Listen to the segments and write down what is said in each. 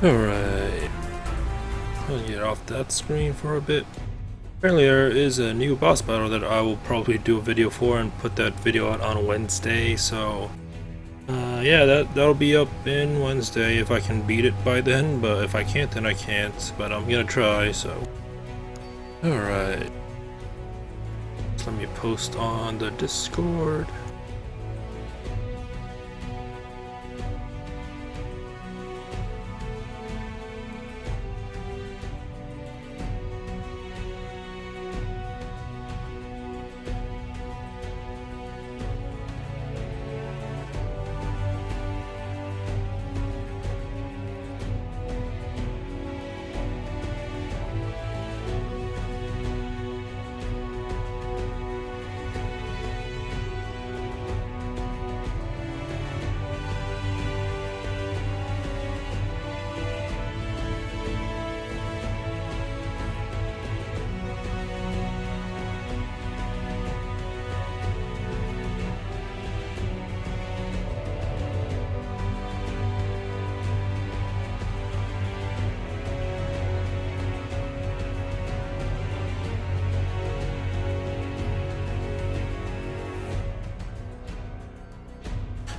Alright, I'll get off that screen for a bit. Apparently there is a new boss battle that I will probably do a video for and put that video out on Wednesday, so yeah, that'll be up in Wednesday if I can beat it by then, but if I can't then I can't, but I'm gonna try, so. Alright. Let me post on the Discord.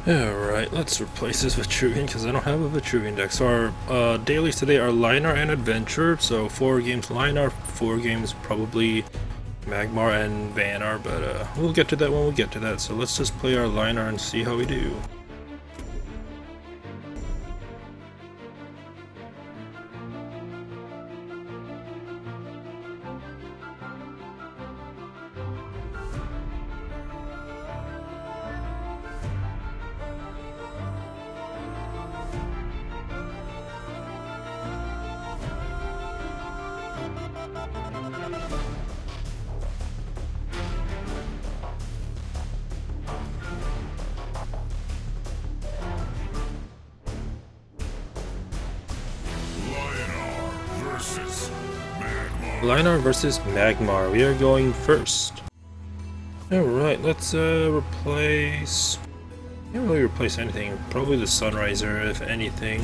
Alright, let's replace this Vitruvian because I don't have a Vitruvian deck. So our dailies today are Linar and Adventure, so 4 games Linar, 4 games probably Magmar and Vanar, but we'll get to that when we get to that. So let's just play our Linar and see how we do. Linar versus Magmar. We are going first. Alright, let's replace... Can't really replace anything. Probably the Sunriser, if anything.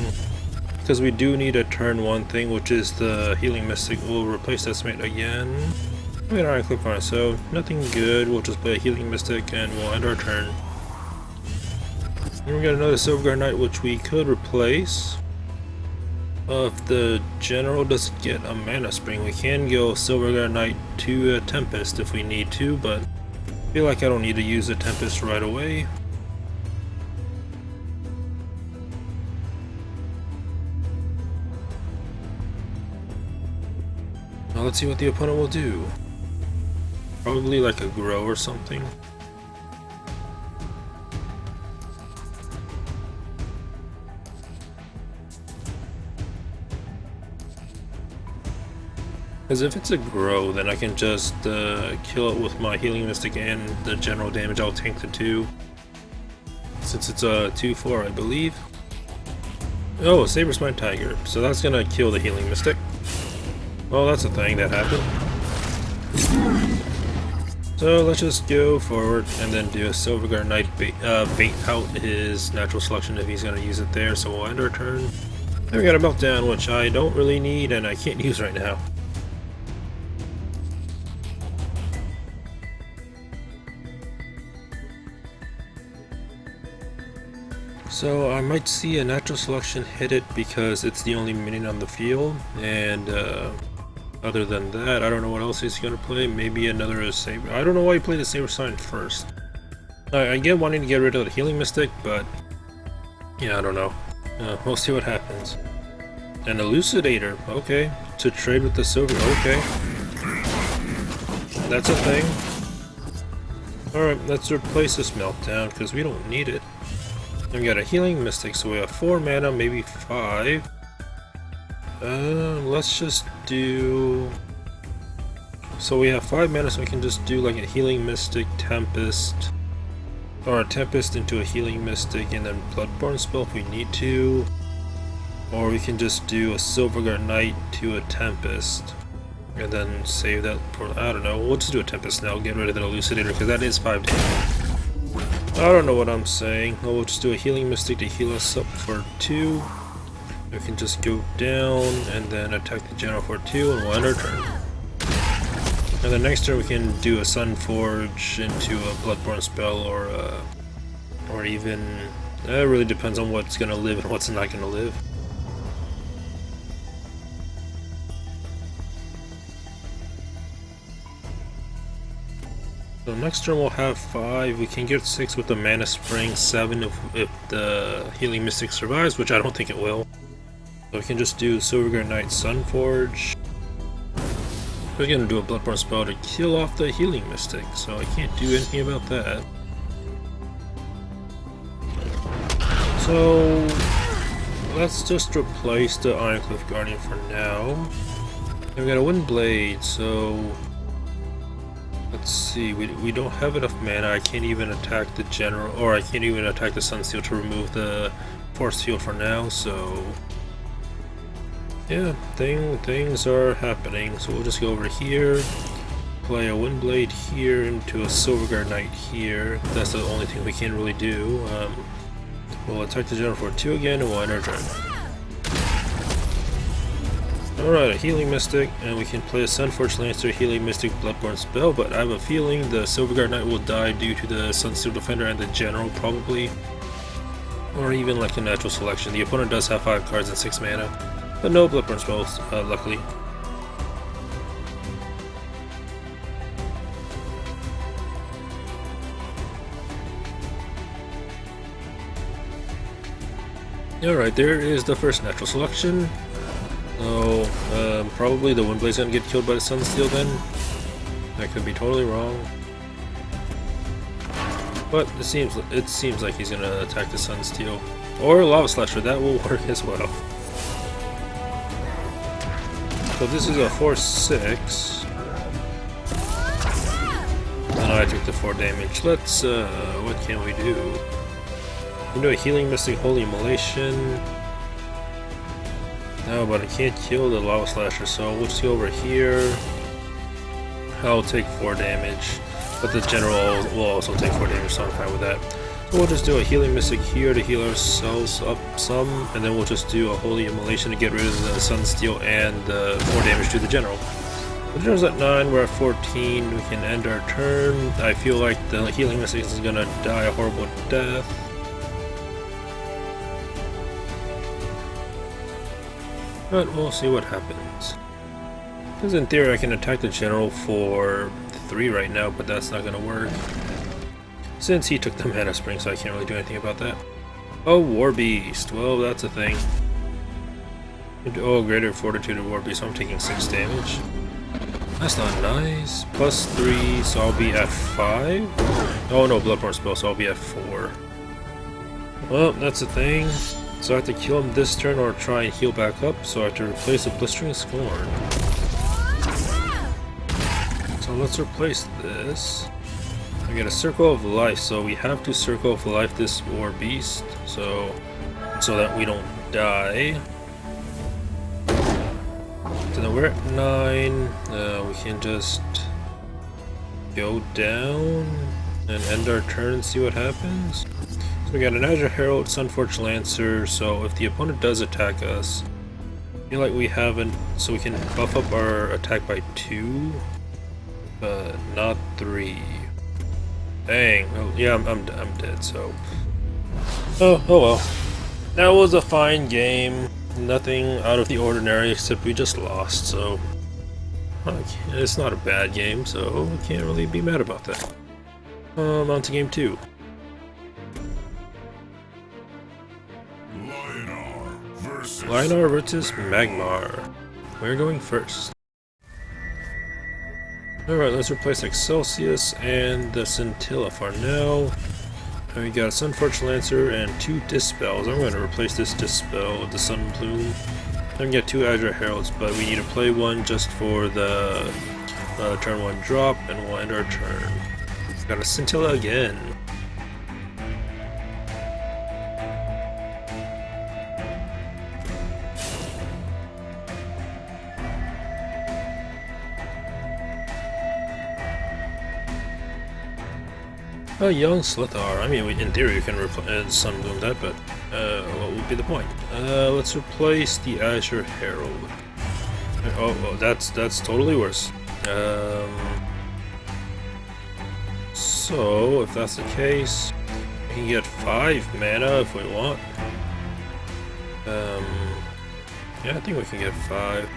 Because we do need a turn 1 thing, which is the Healing Mystic. We'll replace Decimate again. We got right click on it, so nothing good. We'll just play a Healing Mystic and we'll end our turn. And we got another Silverguard Knight, which we could replace. If the general doesn't get a mana spring, we can go Silverguard Knight to a Tempest if we need to, but I feel like I don't need to use a Tempest right away. Now let's see what the opponent will do. Probably like a Grow or something. Because if it's a Grow, then I can just kill it with my Healing Mystic and the general damage. I'll tank the 2. Since it's a 2-4, I believe. Oh, Saber Spine Tiger. So that's gonna kill the Healing Mystic. Well, that's a thing that happened. So let's just go forward and then do a Silverguard Knight bait out his natural selection if he's gonna use it there. So we'll end our turn. Then we got a Meltdown, which I don't really need and I can't use right now. So I might see a natural selection hit it because it's the only minion on the field, and other than that, I don't know what else he's gonna play. Maybe another Saber. I don't know why he played the Saber Sign first. I get wanting to get rid of the Healing Mystic, but yeah, I don't know. We'll see what happens. An Elucidator, okay. To trade with the Silver, okay. That's a thing. Alright, let's replace this Meltdown because we don't need it. Then we got a Healing Mystic, so we have 4 mana, maybe 5. Let's just do... So we have 5 mana, so we can just do like a Healing Mystic, Tempest. Or a Tempest into a Healing Mystic, and then Bloodborne spell if we need to. Or we can just do a Silverguard Knight to a Tempest. And then save that for... I don't know, we'll just do a Tempest now, get rid of the Elucidator, because that is 5 damage. I don't know what I'm saying. We'll just do a Healing Mystic to heal us up for 2. We can just go down and then attack the general for 2 and we'll end our turn. And the next turn we can do a Sun Forge into a Bloodborne spell or even, it really depends on what's gonna live and what's not gonna live. So next turn we'll have 5, we can get 6 with the Mana Spring, 7 if the Healing Mystic survives, which I don't think it will. So we can just do Silverguard Knight Sun Forge. We're gonna do a Bloodborne spell to kill off the Healing Mystic, so I can't do anything about that. So let's just replace the Ironcliff Guardian for now. And we got a Wind Blade, so let's see, we don't have enough mana. I can't even attack the general, or I can't even attack the Sunsteel to remove the force field for now, so yeah, things are happening. So we'll just go over here, play a Windblade here into a Silverguard Knight here. That's the only thing we can really do. We'll attack the general for 2 again and we'll end our turn. Alright, a Healing Mystic, and we can play a Sunforged Lancer Healing Mystic Bloodborne spell, but I have a feeling the Silverguard Knight will die due to the Sunsteel Defender and the general probably. Or even like a natural selection. The opponent does have 5 cards and 6 mana. But no Bloodborne spells, luckily. Alright, there is the first natural selection. So, probably the Windblade's gonna get killed by the Sunsteel then. I could be totally wrong. But it seems like he's gonna attack the Sunsteel. Or Lava Slasher, that will work as well. So this is a 4/6. And I took the 4 damage. Let's, what can we do? We can do a Healing Mystic Holy Immolation. No, but I can't kill the Lava Slasher, so we'll just go over here. I'll take 4 damage, but the general will also take 4 damage, so I'm fine with that. So we'll just do a Healing Mystic here to heal ourselves up some, and then we'll just do a Holy Immolation to get rid of the Sunsteel and 4 damage to the general. The general's at 9, we're at 14, we can end our turn. I feel like the Healing Mystic is gonna die a horrible death. But we'll see what happens. Because in theory I can attack the general for 3 right now, but that's not gonna work. Since he took the Mana Spring, so I can't really do anything about that. Oh, War Beast. Well, that's a thing. Oh, Greater Fortitude of War Beast, so I'm taking 6 damage. That's not nice. Plus 3, so I'll be at 5? Oh no, Bloodborne spell, so I'll be at 4. Well, that's a thing. So I have to kill him this turn or try and heal back up, so I have to replace a Blistering Scorn. So let's replace this. We get a Circle of Life, so we have to Circle of Life this War Beast, so that we don't die. So then we're at 9, we can just go down and end our turn and see what happens. We got an Azure Herald, Sunforged Lancer, so if the opponent does attack us, I feel like we haven't, so we can buff up our attack by 2, but not 3. Dang, oh, yeah, I'm dead, so. Oh well. That was a fine game. Nothing out of the ordinary, except we just lost, so. It's not a bad game, so we can't really be mad about that. On to game 2. Lionar versus Magmar. We're going first. Alright, let's replace Excelsius and the Scintilla for now. And we got a Sunforged Lancer and 2 Dispels. I'm going to replace this Dispel with the Sun Plume. Then we got 2 Azure Heralds, but we need to play one just for the turn 1 drop, and we'll end our turn. Got a Scintilla again. A young Slithar. I mean, in theory, you can Sunbloom that, but what would be the point? Let's replace the Azure Herald. Oh, that's totally worse. So, if that's the case, we can get 5 mana if we want. Yeah, I think we can get 5.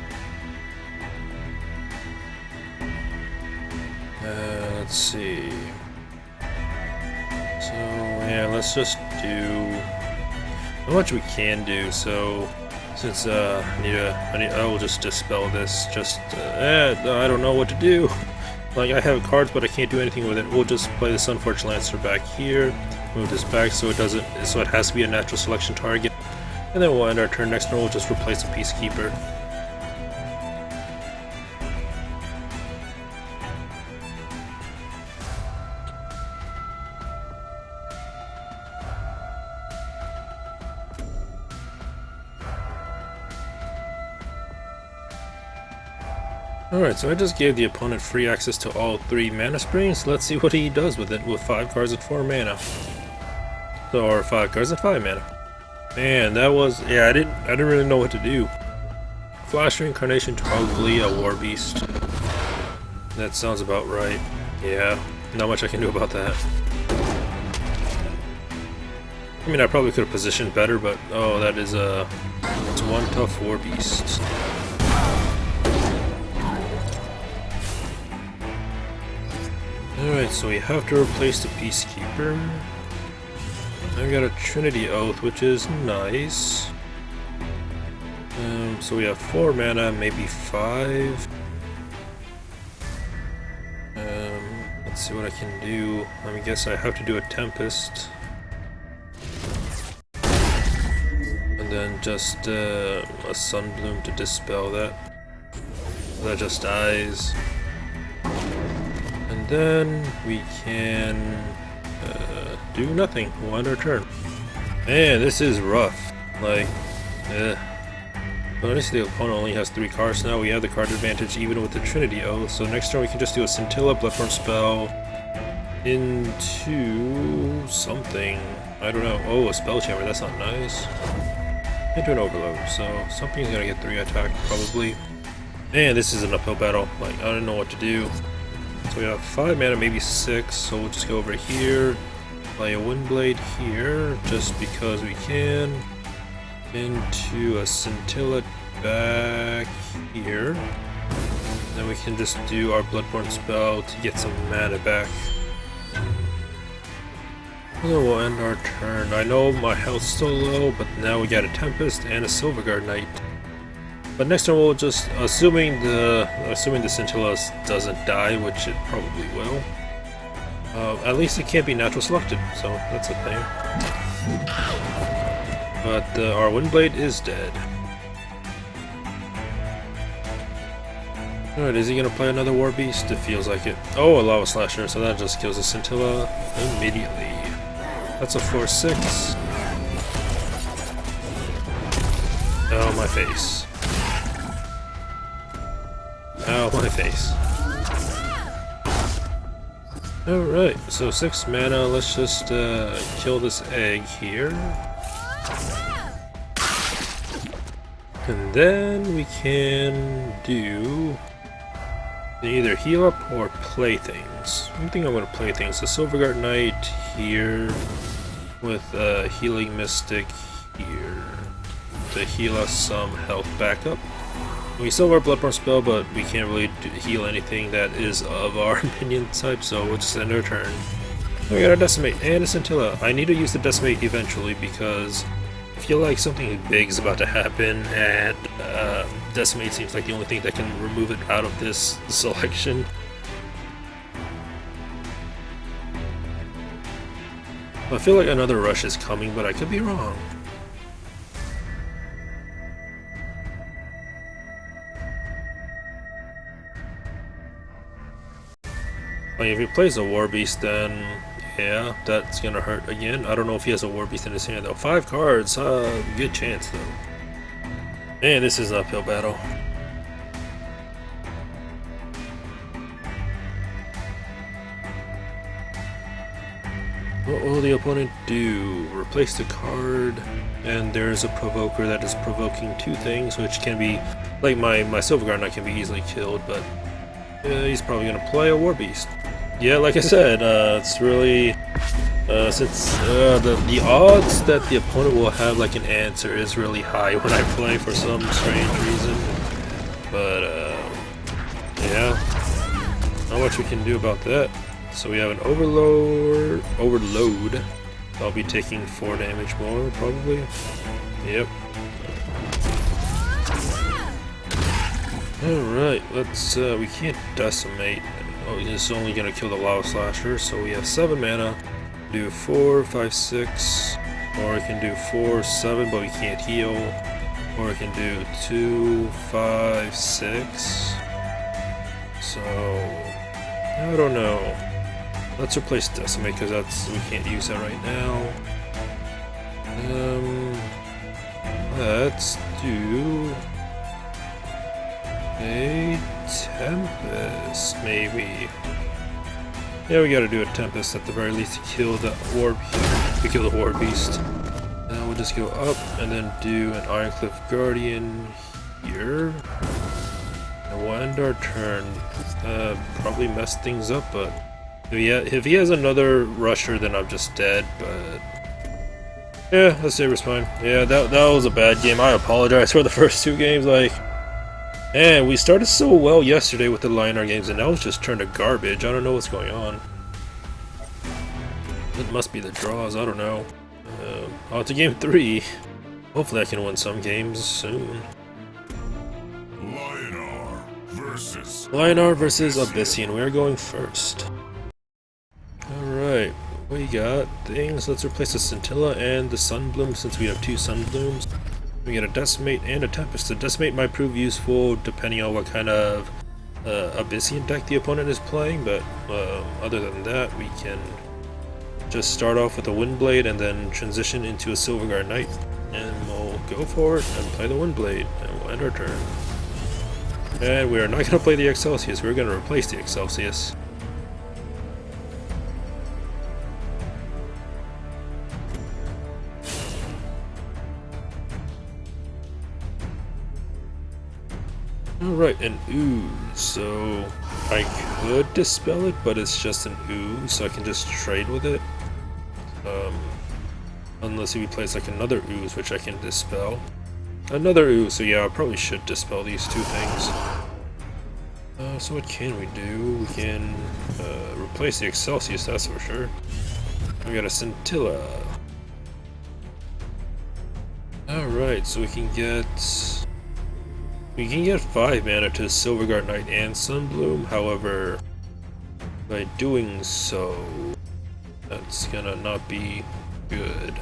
Let's see. So yeah, let's just do how much we can do. So since I will just dispel this. Just I don't know what to do. Like, I have cards, but I can't do anything with it. We'll just play the Sunforged Lancer back here. Move this back so it doesn't. So it has to be a natural selection target. And then we'll end our turn. Next turn we'll just replace a Peacekeeper. Alright, so I just gave the opponent free access to all 3 mana springs. Let's see what he does with it with 5 cards at 4 mana. So, or 5 cards at 5 mana. Man, that was, yeah, I didn't really know what to do. Flash Reincarnation, probably a War Beast. That sounds about right. Yeah, not much I can do about that. I mean, I probably could have positioned better, but oh, that is it's one tough War Beast. Alright, so we have to replace the Peacekeeper. I've got a Trinity Oath, which is nice. So we have 4 mana, maybe 5. Let's see what I can do. I guess I have to do a Tempest. And then just a Sunbloom to dispel that. That just dies. And then we can do nothing. We'll end our turn. Man, this is rough. Like, But honestly, the opponent only has 3 cards now. We have the card advantage even with the Trinity Oath. So next turn we can just do a Scintilla, Bloodborne spell into something. I don't know. Oh, a Spell Chamber. That's not nice. Into an Overload. So something's gonna get 3 attack probably. Man, this is an uphill battle. Like, I don't know what to do. So we have 5 mana, maybe 6, so we'll just go over here, play a Windblade here, just because we can, into a Scintilla back here, then we can just do our Bloodborne spell to get some mana back. And then we'll end our turn. I know my health's still low, but now we got a Tempest and a Silverguard Knight. But next turn we'll just, assuming the Scintilla doesn't die, which it probably will. At least it can't be natural selected, so that's a thing. But our Windblade is dead. Alright, is he gonna play another War Beast? It feels like it. Oh, a Lava Slasher, so that just kills the Scintilla immediately. That's a 4/6. Oh, my face. Ow, my face. Alright, so 6 mana, let's just kill this egg here. And then we can do either heal up or play things. I think I'm going to play things. The Silverguard Knight here with Healing Mystic here to heal us some health back up. We still have our Bloodborne spell, but we can't really heal anything that is of our minion type, so we'll just end our turn. We got a Decimate and a Scintilla. I need to use the Decimate eventually because I feel like something big is about to happen, and Decimate seems like the only thing that can remove it out of this selection. I feel like another rush is coming, but I could be wrong. Like, if he plays a War Beast, then yeah, that's gonna hurt again. I don't know if he has a War Beast in his hand though. 5 cards, good chance though. Man, this is an uphill battle. What will the opponent do? Replace the card, and there's a provoker that is provoking 2 things, which can be, like my Silver Guard Knight can be easily killed, but he's probably going to play a War Beast. Yeah, like I said, it's really, since the odds that the opponent will have like an answer is really high when I play for some strange reason, but yeah, not much we can do about that. So we have an overload. I'll be taking 4 damage more, probably. Yep. Alright, let's, we can't decimate. Oh, it's only gonna kill the Lava Slasher, so we have 7 mana. Do 4, 5, 6. Or I can do 4, 7, but we can't heal. Or I can do 2, 5, 6. So, I don't know. Let's replace Decimate because we can't use that right now. Let's do a Tempest, maybe. Yeah, we gotta do a Tempest at the very least to kill the War Beast. Now we'll just go up and then do an Ironcliff Guardian here. And we'll end our turn. Probably mess things up, but if he has another rusher, then I'm just dead, but yeah, that saber's fine. Yeah, that was a bad game. I apologize for the first 2 games. Like, man, we started so well yesterday with the Lionar games, and now it's just turned to garbage. I don't know what's going on. It must be the draws, I don't know. On to game 3. Hopefully I can win some games soon. Lionar versus Abyssian. We're going first. Alright, we got things. Let's replace the Scintilla and the Sunbloom since we have 2 Sunblooms. We get a Decimate and a Tempest. The Decimate might prove useful depending on what kind of Abyssian deck the opponent is playing, but other than that, we can just start off with a Windblade and then transition into a Silverguard Knight, and we'll go for it and play the Windblade, and we'll end our turn. And we are not going to play the Excelsius, we're going to replace the Excelsius. Alright, an ooze, so I could dispel it, but it's just an ooze, so I can just trade with it. Unless he plays like another ooze, which I can dispel. Another ooze, so yeah, I probably should dispel these 2 things. So what can we do? We can replace the Excelsius, that's for sure. We got a Scintilla. Alright, so we can get 5 mana to Silverguard Knight and Sunbloom, however, by doing so, that's gonna not be good.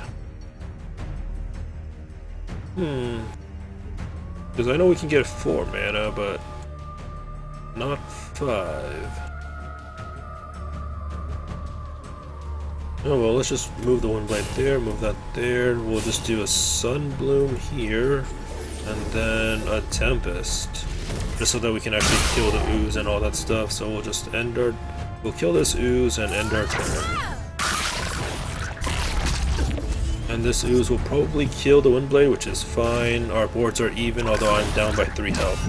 Because I know we can get 4 mana, but not 5. Oh well, let's just move the Windblade there, move that there. We'll just do a Sunbloom here, and then a Tempest, just so that we can actually kill the ooze and all that stuff. So we'll just we'll kill this ooze and end our turn. And this ooze will probably kill the Windblade, which is fine. Our boards are even, although I'm down by 3 health.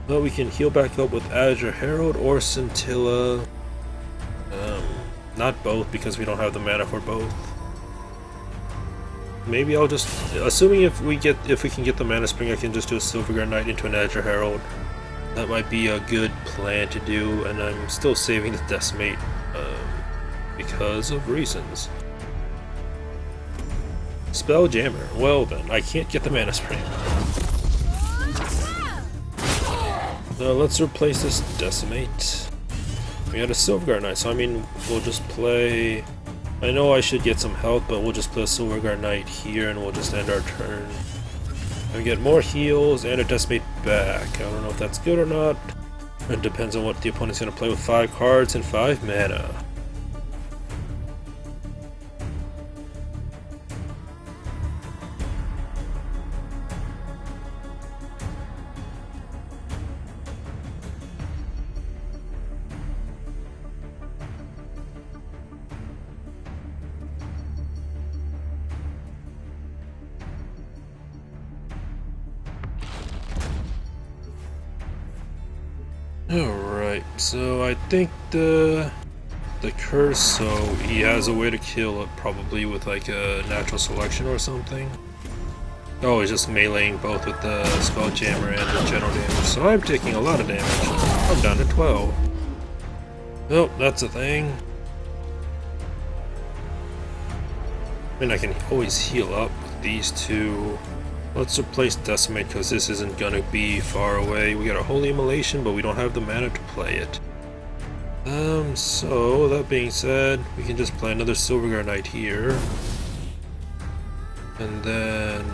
But we can heal back up with Azure Herald or Scintilla. Not both, because we don't have the mana for both. Maybe I'll just, assuming if we can get the Mana Spring, I can just do a Silverguard Knight into an Azure Herald. That might be a good plan to do, and I'm still saving the Decimate because of reasons. Spelljammer. Well then, I can't get the Mana Spring. Let's replace this Decimate. We had a Silverguard Knight, so I mean, we'll just play... I know I should get some health, but we'll just play a Silverguard Knight here and we'll just end our turn. And we get more heals and a Decimate back. I don't know if that's good or not. It depends on what the opponent's going to play with 5 cards and 5 mana. Alright, so I think the curse, so he has a way to kill it, probably with like a natural selection or something. Oh, he's just meleeing both with the spell jammer and the general damage, so I'm taking a lot of damage. I'm down to 12. Oh, that's a thing. I mean, I can always heal up with these two. Let's replace Decimate because this isn't gonna be far away. We got a Holy Immolation, but we don't have the mana to play it. So that being said, we can just play another Silverguard Knight here. And then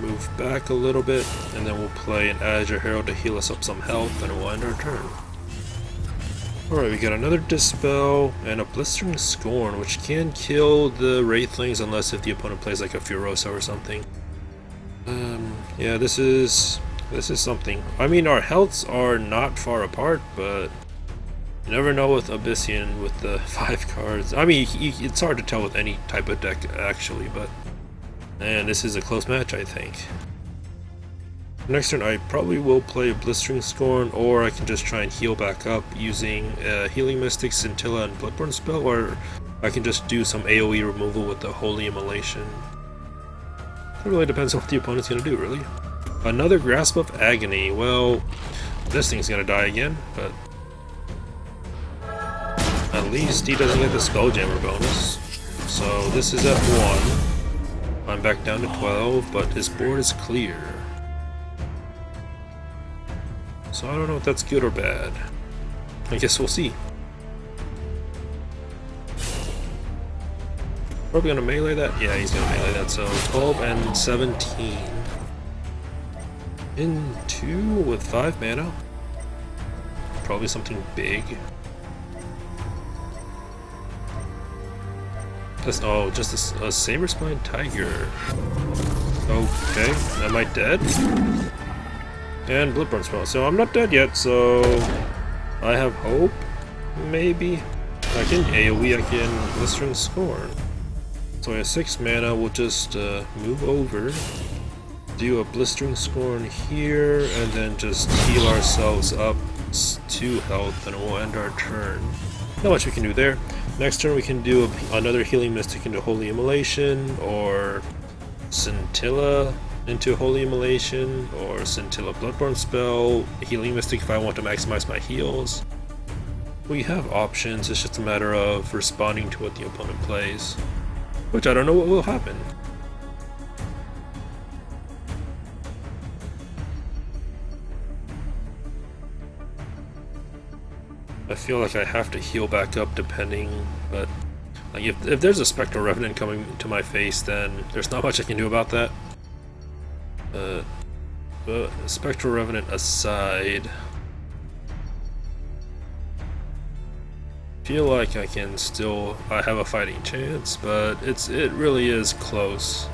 move back a little bit, and then we'll play an Azure Herald to heal us up some health, and we'll end our turn. Alright, we got another Dispel and a Blistering Scorn, which can kill the Wraithlings unless if the opponent plays like a Furiosa or something. Yeah, this is something. I mean, our healths are not far apart, but you never know with Abyssian with the 5 cards. I mean, it's hard to tell with any type of deck actually, but man, this is a close match, I think. Next turn, I probably will play a Blistering Scorn, or I can just try and heal back up using Healing Mystic, Scintilla, and Bloodborne spell, or I can just do some AoE removal with the Holy Immolation. It really depends on what the opponent's going to do, really. Another Grasp of Agony. Well, this thing's going to die again, but at least he doesn't get the Spelljammer bonus. So this is at 1. I'm back down to 12, but his board is clear. So I don't know if that's good or bad. I guess we'll see. Probably gonna melee that? Yeah, he's gonna melee that, so 12 and 17. In 2 with 5 mana. Probably something big. Oh, just a Saber Spine Tiger. Okay, am I dead? And Bloodborne spell. So I'm not dead yet, so I have hope. Maybe. I can AoE, I can Blistering Scorn. So I have 6 mana, we'll just move over, do a Blistering Scorn here, and then just heal ourselves up 2 health, and we'll end our turn. Not much we can do there. Next turn we can do another Healing Mystic into Holy Immolation, or Scintilla into Holy Immolation, or Scintilla Bloodborne spell, Healing Mystic if I want to maximize my heals. We have options, it's just a matter of responding to what the opponent plays. Which I don't know what will happen. I feel like I have to heal back up depending, but like if there's a Spectral Revenant coming to my face, then there's not much I can do about that. But Spectral Revenant aside, feel like I have a fighting chance, but it really is close.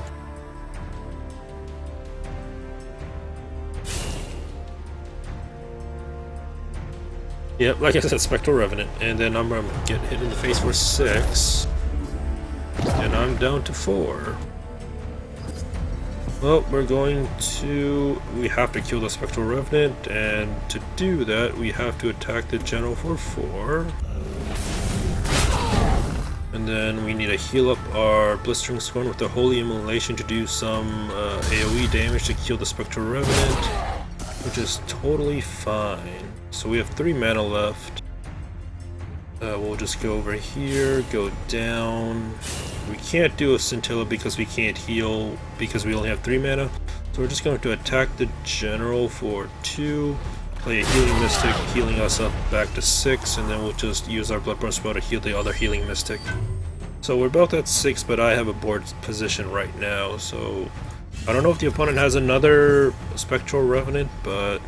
Yep, like I said, Spectral Revenant, and then I'm gonna get hit in the face for 6, and I'm down to 4. Well, we have to kill the Spectral Revenant, and to do that, we have to attack the General for 4. And then we need to heal up our Blistering Scorn with the Holy Immolation to do some AoE damage to kill the Spectral Revenant, which is totally fine. So we have 3 mana left. We'll just go over here, go down. We can't do a Scintilla because we can't heal because we only have 3 mana. So we're just going to attack the General for 2. Play a Healing Mystic, healing us up back to 6, and then we'll just use our Bloodborne spell to heal the other Healing Mystic. So we're both at 6, but I have a board position right now, so I don't know if the opponent has another Spectral Revenant, but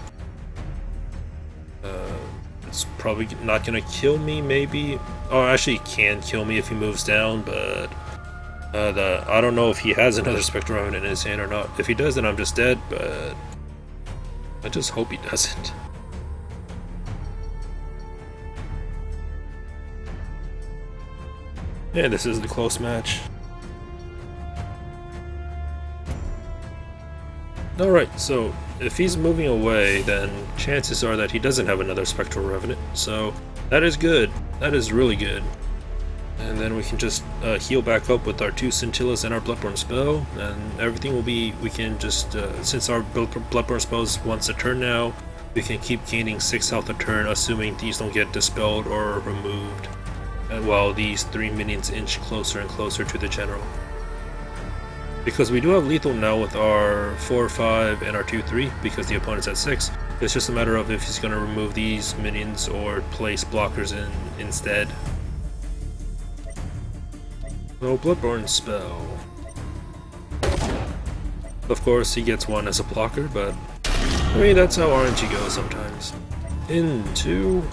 it's probably not going to kill me, maybe. Oh, actually it can kill me if he moves down, but I don't know if he has another Spectral Revenant in his hand or not. If he does, then I'm just dead, but I just hope he doesn't. Yeah, this is the close match. Alright, so if he's moving away, then chances are that he doesn't have another Spectral Revenant, so that is good. That is really good. And then we can just heal back up with our 2 Scintillas and our Bloodborne spell, and everything will be, we can just, since our Bloodborne spell is once a turn now, we can keep gaining 6 health a turn, assuming these don't get dispelled or removed, and while these 3 minions inch closer and closer to the general. Because we do have lethal now with our 4-5 and our 2-3, because the opponent's at 6, it's just a matter of if he's going to remove these minions or place blockers in instead. So Bloodborne spell. Of course he gets 1 as a blocker, but I mean that's how RNG goes sometimes. Into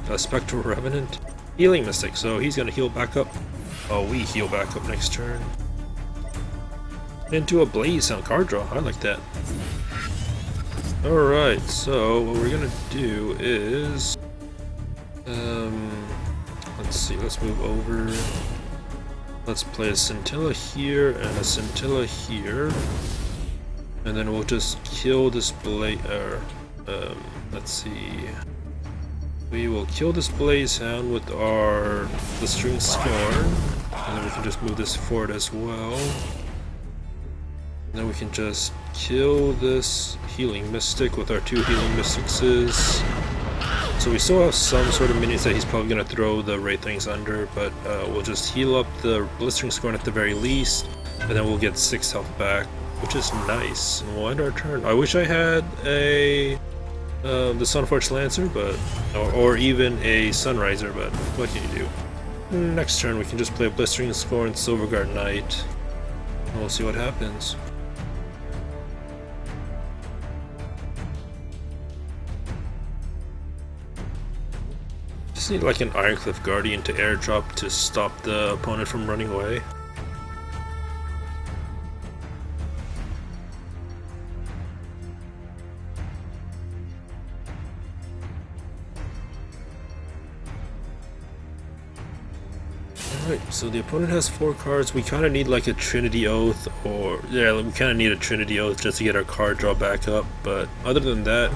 a Spectral Revenant. Healing Mystic, so he's gonna heal back up. Oh, we heal back up next turn. Into a Blaze Sound card draw, I like that. Alright, so what we're gonna do is let's see, let's move over. Let's play a Scintilla here and a Scintilla here, and then we'll just kill this let's see. We will kill this Blaze Hound with our Blistering Scorn, and then we can just move this forward as well. And then we can just kill this Healing Mystic with our 2 Healing Mystics. So we still have some sort of minions that he's probably going to throw the Wraithlings under, but we'll just heal up the Blistering Scorn at the very least, and then we'll get 6 health back, which is nice. And we'll end our turn. I wish I had the Sunforged Lancer, but or even a Sunriser, but what can you do? Next turn we can just play a Blistering Scorn, Silverguard Knight, and we'll see what happens. Just need like an Ironcliff Guardian to airdrop to stop the opponent from running away. Alright, so the opponent has 4 cards. We kind of need like a Trinity Oath, or yeah, we kind of need a Trinity Oath just to get our card draw back up. But other than that,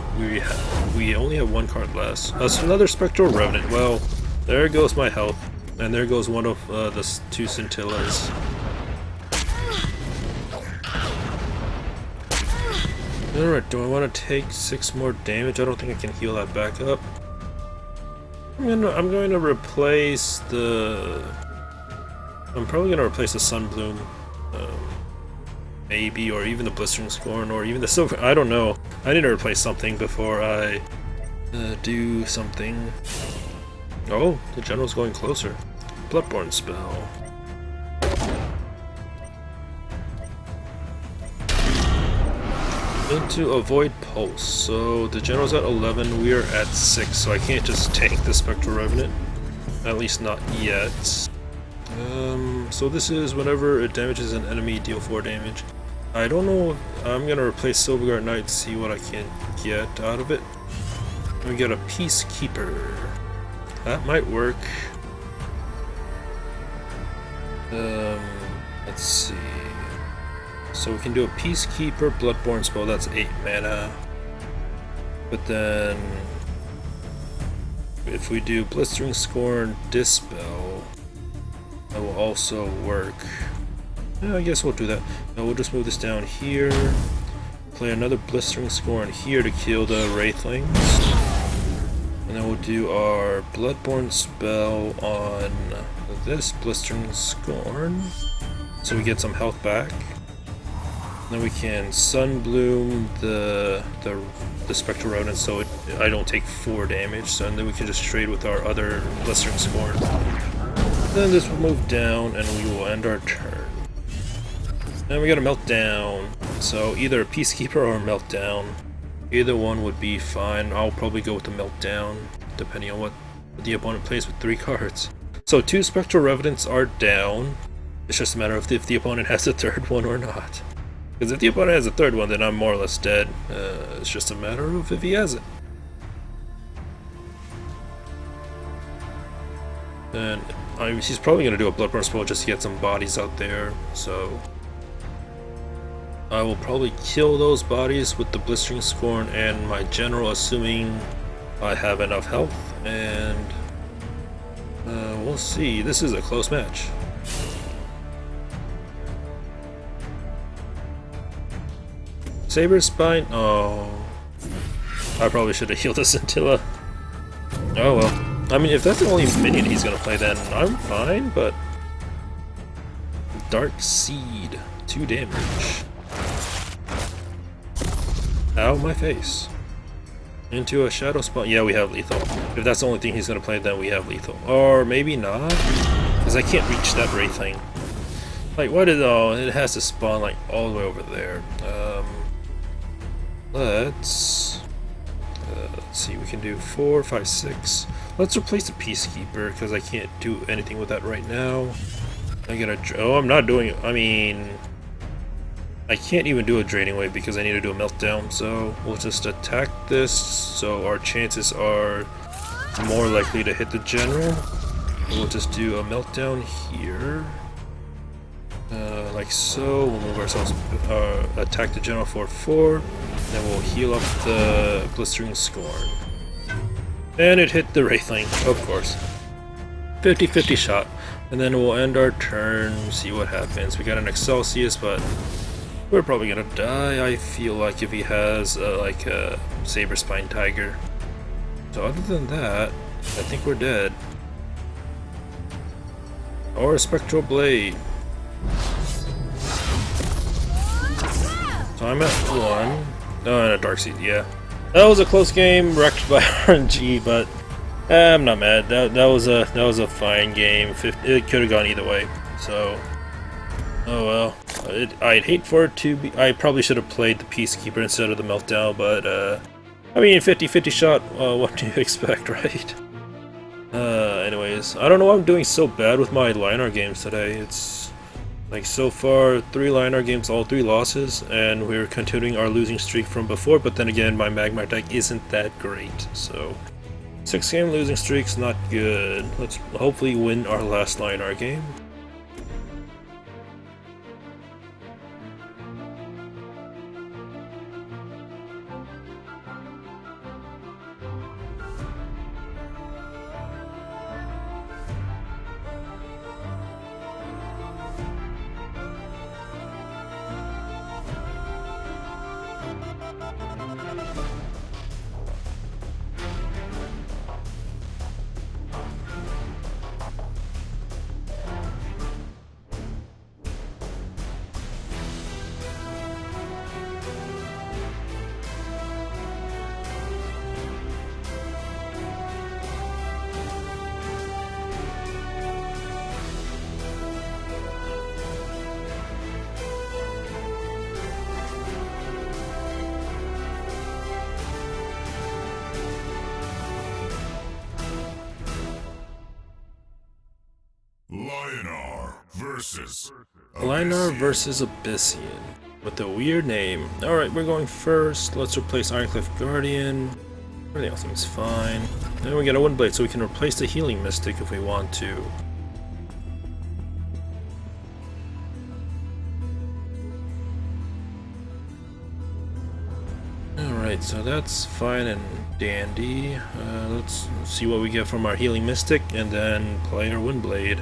we only have 1 card less. So another Spectral Revenant. Well, there goes my health, and there goes one of the 2 Scintillas. Alright, do I want to take 6 more damage? I don't think I can heal that back up. I'm going to replace the. I'm probably going to replace the Sunbloom, maybe, or even the Blistering Scorn, or even the Silver. I don't know. I need to replace something before I do something. Oh, the general's going closer. Bloodborne spell. Into Avoid Pulse. So the general's at 11, we are at 6, so I can't just tank the Spectral Revenant. At least not yet. So this is whenever it damages an enemy, deal 4 damage. I don't know if I'm gonna replace Silverguard Knight to see what I can get out of it. We get a Peacekeeper. That might work. Let's see. So we can do a Peacekeeper Bloodborne spell, that's 8 mana. But then if we do Blistering Scorn Dispel, that will also work. Yeah, I guess we'll do that. Now we'll just move this down here. Play another Blistering Scorn here to kill the Wraithlings. And then we'll do our Bloodborne spell on this Blistering Scorn, so we get some health back. Then we can Sunbloom the Spectral Revenant so I don't take 4 damage, so, and then we can just trade with our other Blistering Scorn. Then this will move down and we will end our turn. And we got a Meltdown, so either a Peacekeeper or a Meltdown. Either one would be fine. I'll probably go with the Meltdown, depending on what the opponent plays with 3 cards. So 2 Spectral Revenants are down. It's just a matter of if the opponent has a 3rd one or not. Because if the opponent has a 3rd one, then I'm more or less dead. It's just a matter of if he has it. And he's probably going to do a Bloodborne spell just to get some bodies out there, so. I will probably kill those bodies with the Blistering Scorn and my general, assuming I have enough health, and we'll see. This is a close match. Saber Spine. Oh, I probably should have healed the Scintilla. Oh well. I mean, if that's the only minion he's gonna play, then I'm fine. But Dark Seed, 2 damage. Ow, my face. Into a Shadow Spawn. Yeah, we have lethal. If that's the only thing he's gonna play, then we have lethal. Or maybe not, because I can't reach that Wraith thing. Like, what is... Oh, it has to spawn, like, all the way over there. Let's see, we can do 4, 5, 6. Let's replace the Peacekeeper, because I can't do anything with that right now. I'm gonna... Oh, I'm not doing... I mean... I can't even do a Draining Wave because I need to do a Meltdown, so we'll just attack this, so our chances are more likely to hit the General. We'll just do a Meltdown here. Like so. We'll move ourselves, attack the General for 4, then we'll heal up the Blistering Scorn. And it hit the Wraithling, of course. 50-50 shot. And then we'll end our turn, see what happens. We got an Excelsius, but we're probably gonna die, I feel like, if he has like a Saber Spine Tiger. So other than that, I think we're dead. Or a Spectral Blade. So I'm at 1. Oh, and a Dark Seed, yeah. That was a close game, wrecked by RNG, but I'm not mad. That was a fine game. It could have gone either way. So, oh well. I'd hate for it to be... I probably should have played the Peacekeeper instead of the Meltdown, but I mean, 50-50 shot. What do you expect, right? Anyways, I don't know why I'm doing so bad with my Lion games today. It's like, so far 3 Lion games, all 3 losses, and we're continuing our losing streak from before. But then again, my Magmar deck isn't that great, so 6-game losing streak's not good. Let's hopefully win our last Lion game. Lionar versus Abyssian, with a weird name. Alright, we're going first. Let's replace Ironcliff Guardian. Everything else seems fine. Then we get a Windblade, so we can replace the Healing Mystic if we want to. Alright, so that's fine and dandy. Let's see what we get from our Healing Mystic, and then play our Windblade.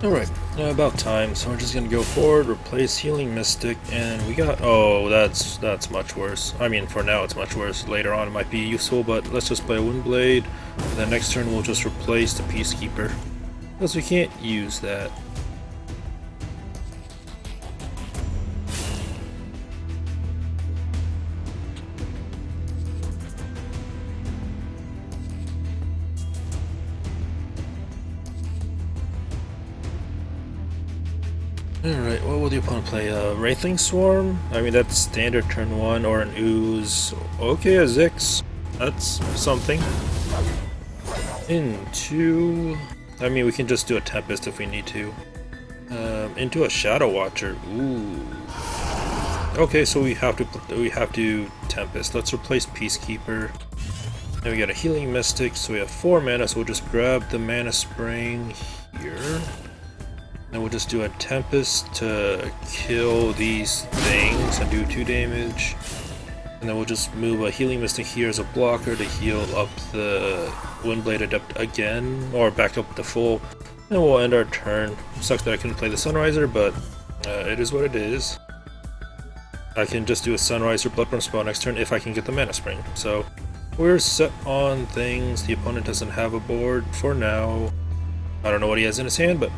Alright, about time, so we're just gonna go forward, replace Healing Mystic, and we got... Oh, that's much worse. I mean, for now it's much worse. Later on it might be useful, but let's just play a Windblade. And then next turn we'll just replace the Peacekeeper, because we can't use that. Alright, what will the opponent play? Wraithling Swarm? I mean, that's standard turn 1, or an Ooze. Okay, a Zix. That's something. Into... I mean, we can just do a Tempest if we need to. Into a Shadow Watcher. Ooh. Okay, so we have to Tempest. Let's replace Peacekeeper. Then we got a Healing Mystic, so we have 4 mana, so we'll just grab the Mana Spring here. And we'll just do a Tempest to kill these things and do 2 damage. And then we'll just move a Healing Mystic here as a blocker to heal up the Windblade Adept again, or back up to full. And we'll end our turn. Sucks that I couldn't play the Sunriser, but it is what it is. I can just do a Sunriser Bloodborne spell next turn if I can get the Mana Spring. So we're set on things. The opponent doesn't have a board for now. I don't know what he has in his hand, but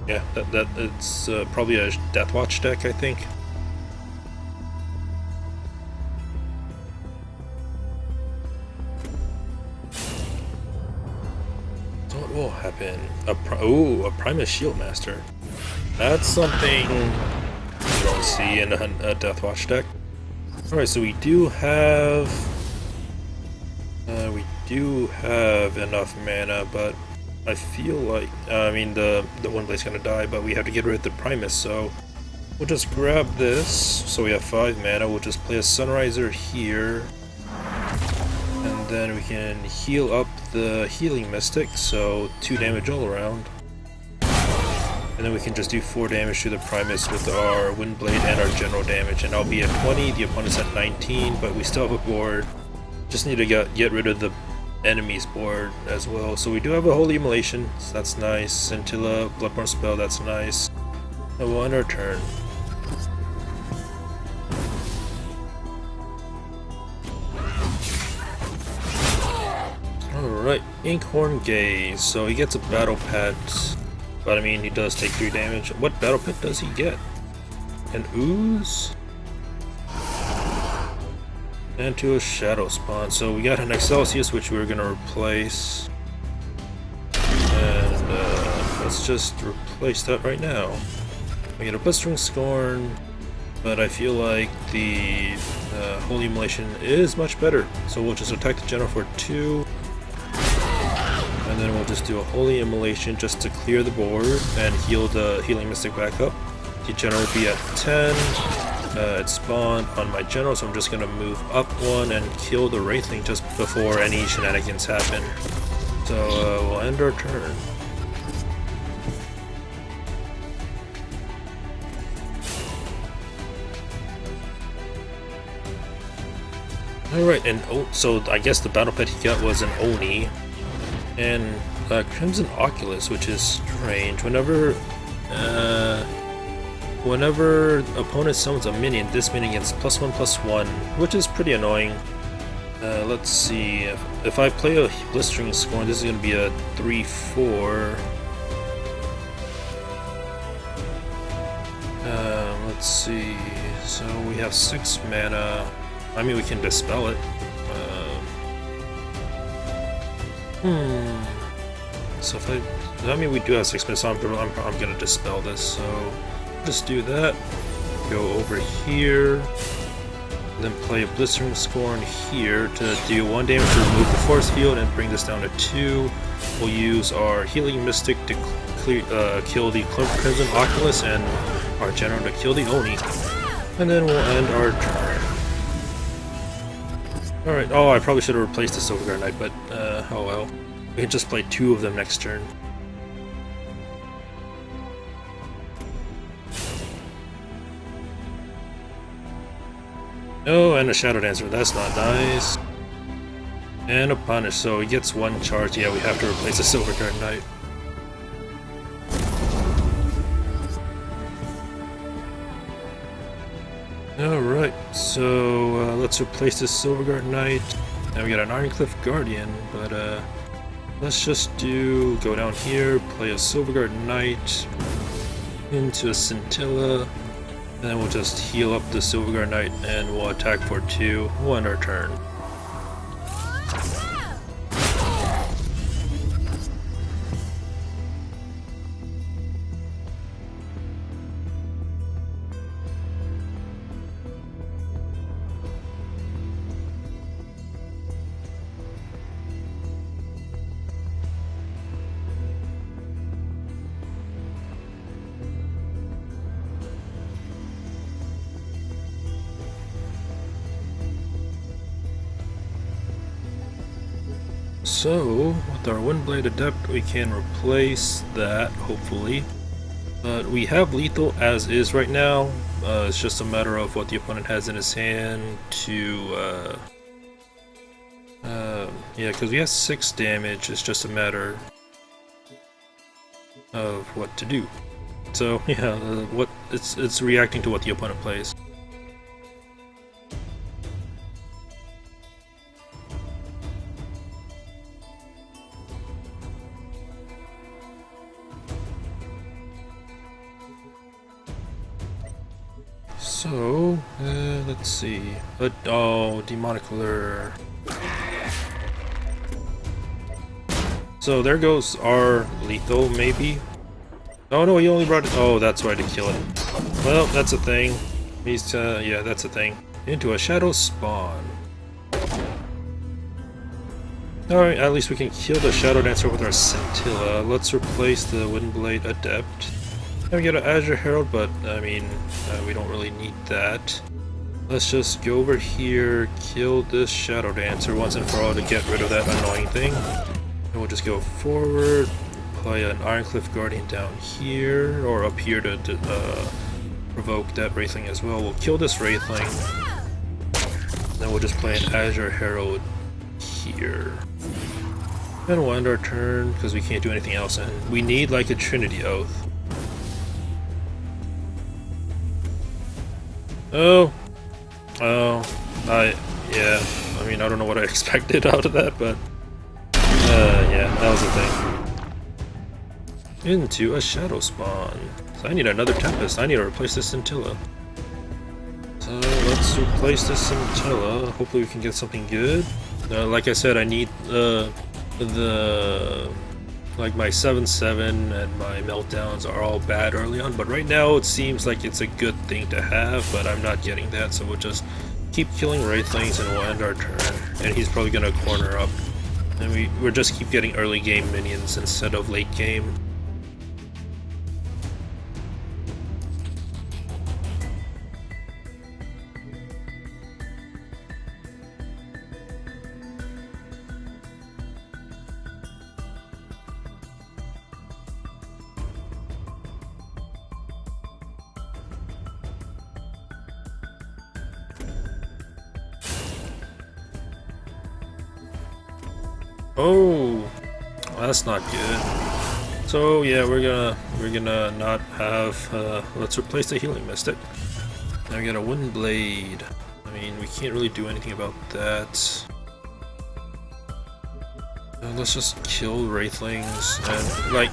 yeah, it's probably a Deathwatch deck, I think. So what will happen? A Primus Shieldmaster. That's something you don't see in a Deathwatch deck. Alright, so we do have enough mana, but I feel like, I mean, the Windblade's gonna die, but we have to get rid of the Primus, so we'll just grab this. So we have 5 mana, we'll just play a Sunriser here, and then we can heal up the Healing Mystic, so 2 damage all around. And then we can just do 4 damage to the Primus with our Windblade and our general damage, and I'll be at 20, the opponent's at 19, but we still have a board. Just need to get rid of the enemy's board as well. So we do have a Holy Immolation, so that's nice. Scintilla, Bloodborne spell, that's nice. And we'll end our turn. Alright, Inkhorn Gaze. So he gets a Battle Pet, but I mean he does take 3 damage. What Battle Pet does he get? An Ooze? And to a Shadow Spawn. So we got an Excelsius, which we're gonna replace. And let's just replace that right now. We get a Blistering Scorn, but I feel like the Holy Immolation is much better. So we'll just attack the General for 2. And then we'll just do a Holy Immolation just to clear the board and heal the Healing Mystic back up. The General will be at 10. It spawned on my General, so I'm just gonna move up 1 and kill the Wraithling just before any shenanigans happen. So we'll end our turn. Alright, and so I guess the Battle Pet he got was an Oni. And Crimson Oculus, which is strange. Whenever opponent summons a minion, this minion gets +1/+1, which is pretty annoying. Let's see, if I play a Blistering Scorn, this is going to be a 3/4. Let's see, so we have 6 mana. I mean, we can Dispel it. So if I mean, we do have 6 minutes, so I'm going to Dispel this, so just do that. Go over here, then play a Blistering Scorn here to do 1 damage to remove the force field and bring this down to 2. We'll use our Healing Mystic to kill the Crimson Oculus and our General to kill the Oni. And then we'll end our turn. Alright, oh, I probably should have replaced the Silverguard Knight, but oh well. We can just play 2 of them next turn. Oh, and a Shadow Dancer, that's not nice. And a Punish, so he gets 1 charge. Yeah, we have to replace the Silverguard Knight. Alright, so let's replace this Silverguard Knight. Now we got an Ironcliff Guardian, but let's just go down here, play a Silverguard Knight into a Scintilla, and then we'll just heal up the Silverguard Knight and we'll attack for 2. We'll end our turn. So, with our Windblade Adept, we can replace that, hopefully. But we have lethal as is right now. It's just a matter of what the opponent has in his hand to, yeah, because we have 6 damage, it's just a matter of what to do. So, yeah, it's reacting to what the opponent plays. So, let's see. Oh, Demonic Lure. So there goes our lethal, maybe. Oh no, he only brought it. Oh, that's why to kill it. Well, that's a thing. He's, yeah, that's a thing. Into a shadow spawn. Alright, at least we can kill the Shadow Dancer with our Scintilla. Let's replace the Windblade Adept. And we get an Azure Herald, but I mean, we don't really need that. Let's just go over here, kill this Shadow Dancer once and for all to get rid of that annoying thing. And we'll just go forward, play an Ironcliff Guardian down here, or up here to provoke that Wraithling as well. We'll kill this Wraithling. Then we'll just play an Azure Herald here. And we'll end our turn because we can't do anything else, and we need like a Trinity Oath. Yeah, I mean, I don't know what I expected out of that, but, yeah, that was the thing. Into a Shadow Spawn. So I need another Tempest. I need to replace this Scintilla. So let's replace this Scintilla. Hopefully we can get something good. Like I said, I need, like my 7-7 and my meltdowns are all bad early on, but right now it seems like it's a good thing to have, but I'm not getting that, so we'll just keep killing Wraithlings and we'll end our turn. And he's probably gonna corner up. And we'll just keep getting early game minions instead of late game. Oh, that's not good. So yeah, we're gonna not have. Let's replace the Healing Mystic. Now we got a Windblade. I mean, we can't really do anything about that. Let's just kill Wraithlings and like.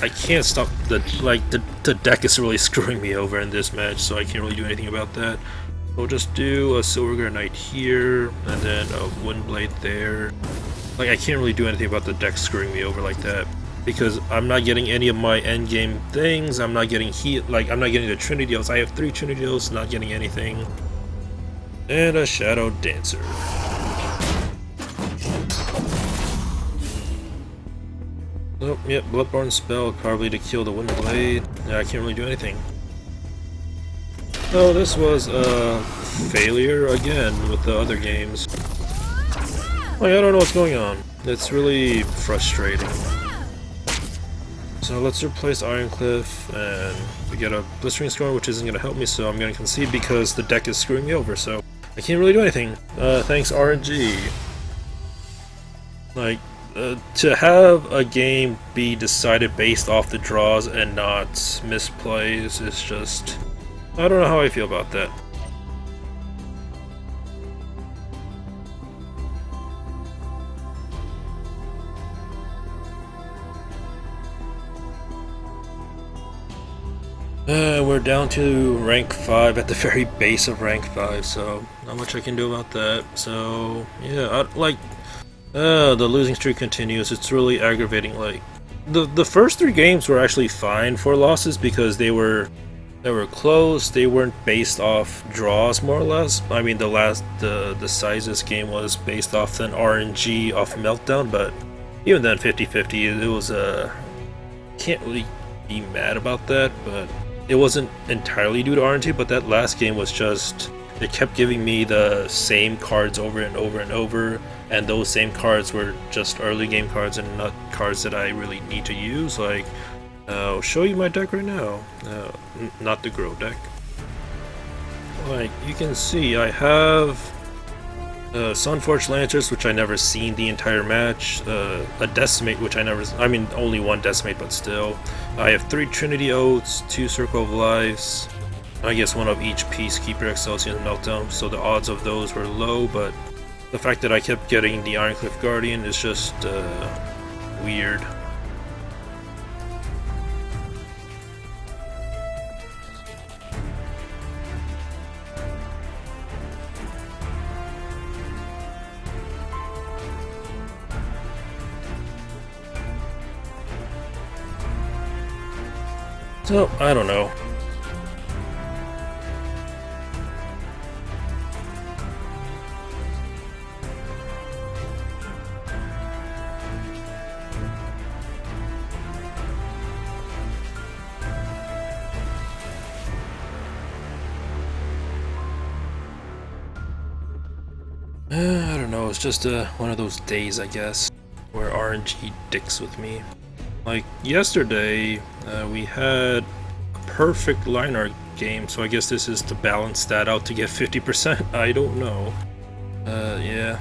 I can't stop the deck is really screwing me over in this match, so I can't really do anything about that. We'll just do a Silverguard Knight here and then a Windblade there. Like, I can't really do anything about the deck screwing me over like that, because I'm not getting any of my endgame things. I'm not getting I'm not getting the Trinity Oaths. I have 3 Trinity Oaths, not getting anything. And a Shadow Dancer. Oh, yep, Bloodborne spell, probably to kill the Windblade. Yeah, I can't really do anything. So this was a failure again with the other games. Like, I don't know what's going on. It's really frustrating. So let's replace Ironcliff, and we get a Blistering Storm, which isn't going to help me, so I'm going to concede because the deck is screwing me over, so I can't really do anything. Thanks RNG. Like, to have a game be decided based off the draws and not misplays is just... I don't know how I feel about that. We're down to rank 5 at the very base of rank 5, so not much I can do about that. So yeah, the losing streak continues. It's really aggravating. Like the first 3 games were actually fine for losses because they were close. They weren't based off draws, more or less. I mean, the Sizes game was based off an RNG off Meltdown, but even then 50-50. It was can't really be mad about that, but it wasn't entirely due to RNG, but that last game was just, it kept giving me the same cards over and over and over, and those same cards were just early game cards and not cards that I really need to use. Like, I'll show you my deck right now. Not the grow deck. Like you can see, I have Sunforged Lancers, which I never seen the entire match. A Decimate, which I mean only one Decimate, but still. I have 3 Trinity Oaths, 2 Circle of Lives, I guess one of each Peacekeeper, Excelsior, and Meltdown, so the odds of those were low, but the fact that I kept getting the Ironcliff Guardian is just weird. So, I don't know. I don't know, it's just one of those days, I guess, where RNG dicks with me. Like, yesterday, we had a perfect line art game, so I guess this is to balance that out to get 50%, I don't know. Yeah,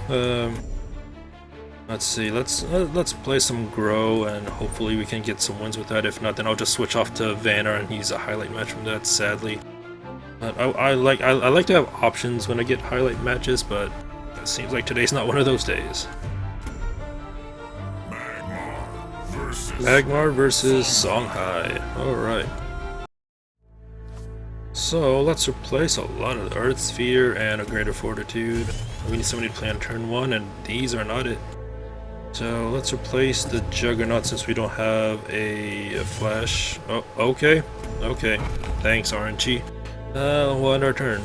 let's see, let's play some Grow, and hopefully we can get some wins with that. If not, then I'll just switch off to Vanner and use a highlight match from that, sadly. I like to have options when I get highlight matches, but it seems like today's not one of those days. Magmar versus Songhai. Alright. So let's replace a lot of the Earth Sphere and a Greater Fortitude. We need somebody to play on turn 1, and these are not it. So let's replace the Juggernaut since we don't have a flash. Oh, okay. Okay. Thanks, RNG. We'll end our turn.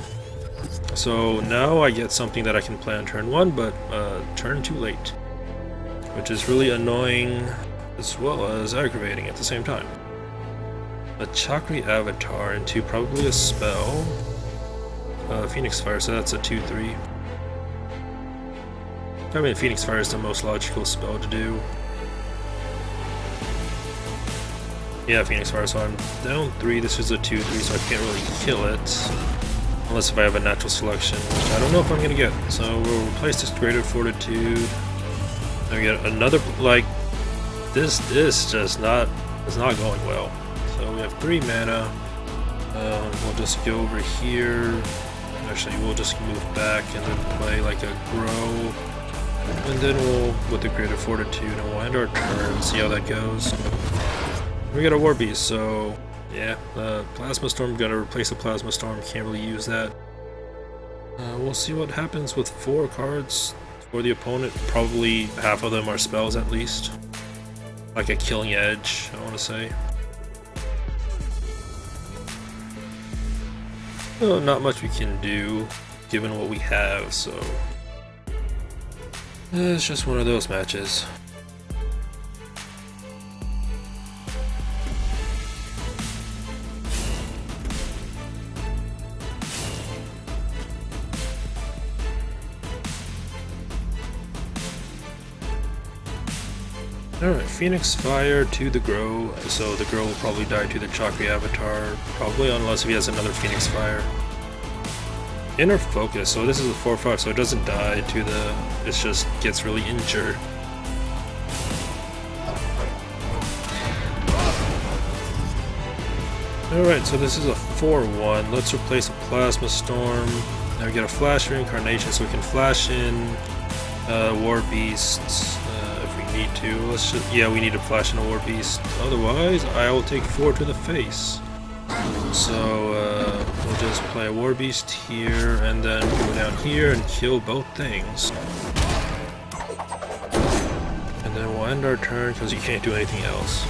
So now I get something that I can play on turn 1, but turn too late. Which is really annoying as well as aggravating at the same time. A Chakri Avatar into probably a spell. Phoenix Fire, so that's a 2-3. I mean, Phoenix Fire is the most logical spell to do. Yeah, Phoenix Fire, so I'm down 3. This is a 2-3, so I can't really kill it. Unless if I have a natural selection, which I don't know if I'm gonna get. So we'll replace this Greater Fortitude. And we get another, like, this just not, it's not going well. So we have 3 mana. We'll just go over here. Actually, we'll just move back and then play like a Grow. And then we'll, with the Greater Fortitude, and we'll end our turn, see how that goes. We got a War Beast, so yeah, Plasma Storm, gotta replace the Plasma Storm, can't really use that. We'll see what happens with 4 cards for the opponent. Probably half of them are spells at least. Like a Killing Edge, I want to say. Well, not much we can do, given what we have, so it's just one of those matches. Alright, Phoenix Fire to the Grow, so the Grow will probably die to the Chakri Avatar, probably unless he has another Phoenix Fire. Inner Focus, so this is a 4-5, so it doesn't die to the, it just gets really injured. Alright, so this is a 4-1, let's replace a Plasma Storm. Now we get a Flash Reincarnation, so we can flash in War Beasts. Need to. Let's just, yeah, we need to flash in a War Beast. Otherwise, I will take 4 to the face. So we'll just play a War Beast here, and then go down here and kill both things. And then we'll end our turn because you can't do anything else.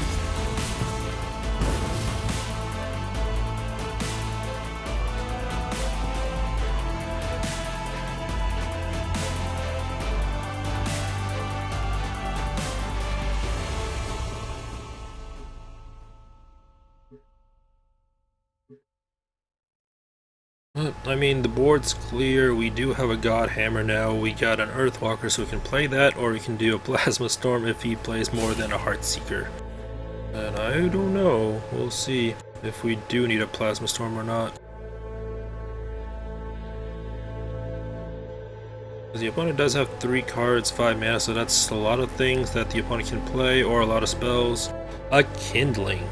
But, I mean, the board's clear. We do have a God Hammer now. We got an Earthwalker, so we can play that, or we can do a Plasma Storm if he plays more than a Heartseeker. And I don't know. We'll see if we do need a Plasma Storm or not. The opponent does have 3 cards, 5 mana, so that's a lot of things that the opponent can play, or a lot of spells. A Kindling.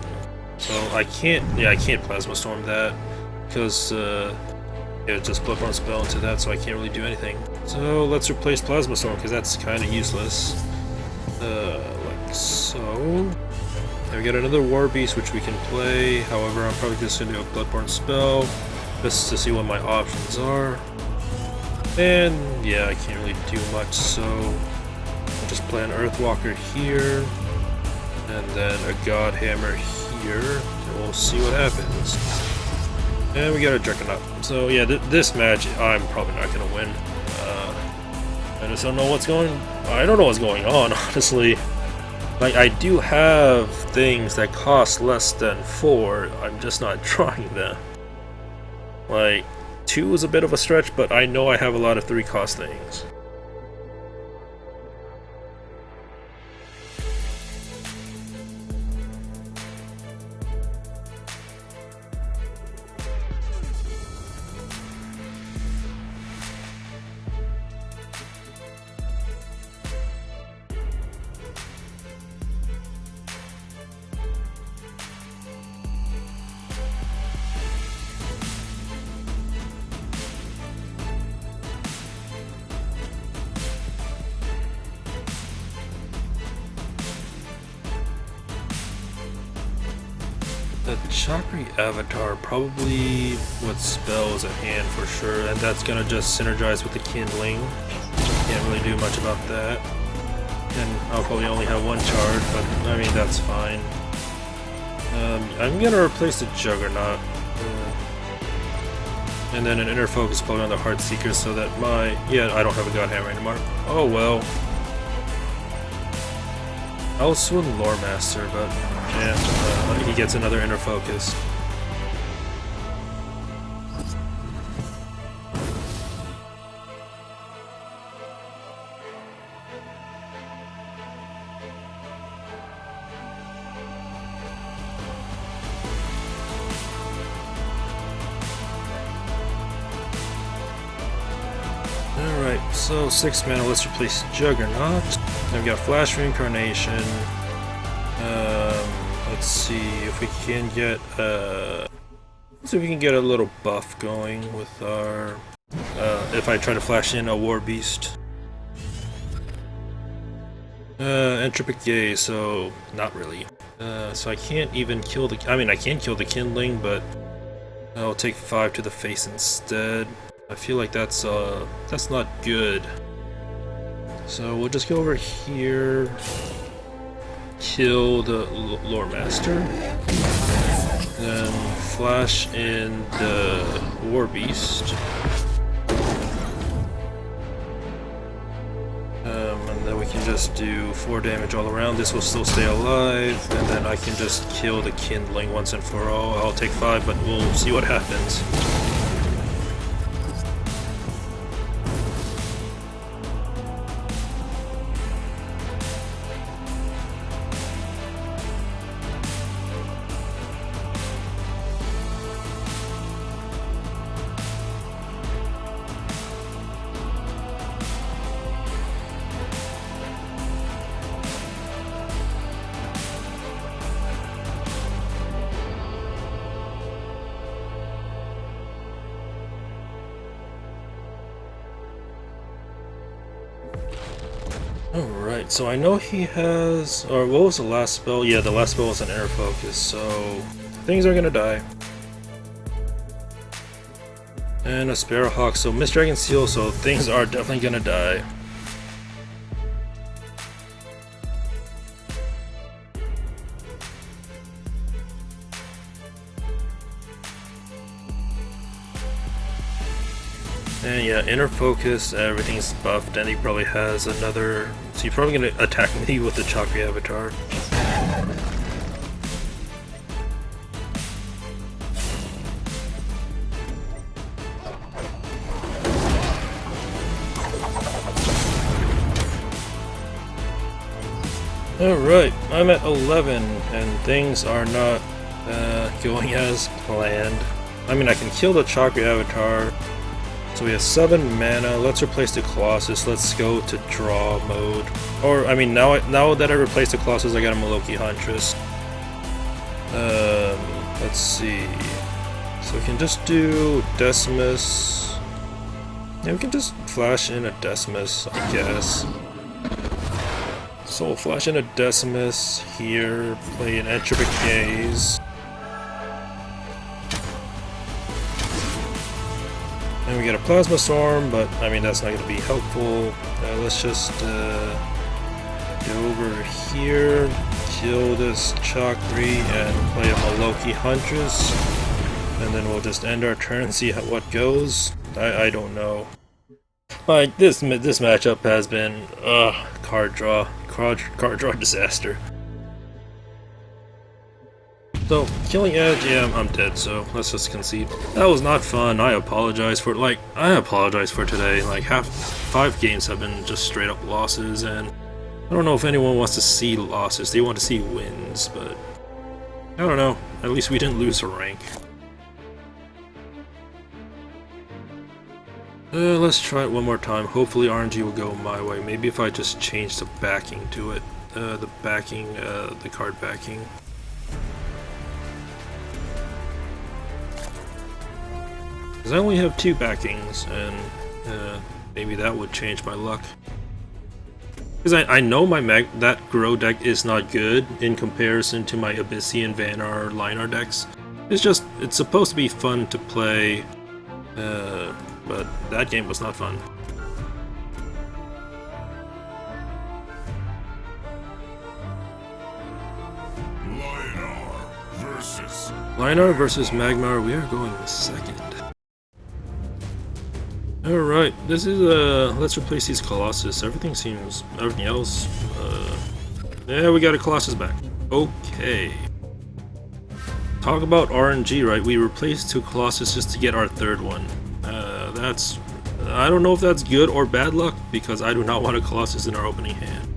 So I can't Plasma Storm that, because just Bloodborne spell into that, so I can't really do anything. So let's replace Plasma Storm, because that's kind of useless. Like so. And we got another War Beast, which we can play. However, I'm probably just going to do a Bloodborne spell, just to see what my options are. And yeah, I can't really do much, so I'll just play an Earthwalker here, and then a God Hammer here, and we'll see what happens. And we got a Juggernaut. So yeah, this match I'm probably not gonna win. I just don't know what's going. I don't know what's going on, honestly. Like, I do have things that cost less than 4. I'm just not trying them. Like, 2 is a bit of a stretch, but I know I have a lot of 3 cost things. The Chakri Avatar probably what spells at hand for sure, and that's gonna just synergize with the Kindling. Can't really do much about that. And I'll probably only have 1 charge, but I mean that's fine. I'm gonna replace the Juggernaut. And then an Inner Focus probably on the Heartseeker so that I don't have a God Hammer anymore. Oh well. I'll swing Lore Master, but yeah, he gets another Inner Focus. Alright, so 6 mana, let's replace Juggernaut. Then we got Flash Reincarnation. Let's see if we can get a little buff going with our if I try to flash in a War Beast. Entropic Gaze, so not really. So I can't even kill I can kill the Kindling, but I'll take 5 to the face instead. I feel like that's not good. So we'll just go over here, kill the Lore Master, then flash in the War Beast, and then we can just do 4 damage all around. This will still stay alive, and then I can just kill the Kindling once and for all. I'll take 5, but we'll see what happens. Alright, so I know he has... Or what was the last spell? Yeah, the last spell was an Inner Focus, so things are gonna die. And a Sparrowhawk, so Mist Dragon Seal, so things are definitely gonna die. And yeah, Inner Focus, everything's buffed, and he probably has another... So he's probably gonna attack me with the Chakri Avatar. Alright, I'm at 11 and things are not going as planned. I mean, I can kill the Chakra Avatar. So we have 7 mana. Let's replace the Colossus. Let's go to draw mode. Or, I mean, now that I replaced the Colossus, I got a Maloki Huntress. Let's see. So we can just do Decimus. Yeah, we can just flash in a Decimus, I guess. So we'll flash in a Decimus here, play an Entropic Gaze. And we get a Plasma Storm, but I mean that's not going to be helpful. Let's just go over here, kill this Chakri, and play a Maloki Huntress. And then we'll just end our turn, see what goes. I don't know. Like this matchup has been card draw disaster. So, killing Edge, yeah, I'm dead, so let's just concede. That was not fun. I apologize for today. Like, 5 games have been just straight up losses, and I don't know if anyone wants to see losses. They want to see wins, but I don't know. At least we didn't lose a rank. Let's try it one more time. Hopefully RNG will go my way. Maybe if I just change the backing to it. The card backing. Because I only have 2 backings, and maybe that would change my luck. Because I know that Grow deck is not good in comparison to my Abyssian, Vanar, Linar decks. It's supposed to be fun to play, but that game was not fun. Linar versus Magmar, we are going second. Alright, this is let's replace these Colossus. Everything else, yeah, we got a Colossus back. Okay. Talk about RNG, right? We replaced 2 Colossus just to get our 3rd one. I don't know if that's good or bad luck, because I do not want a Colossus in our opening hand.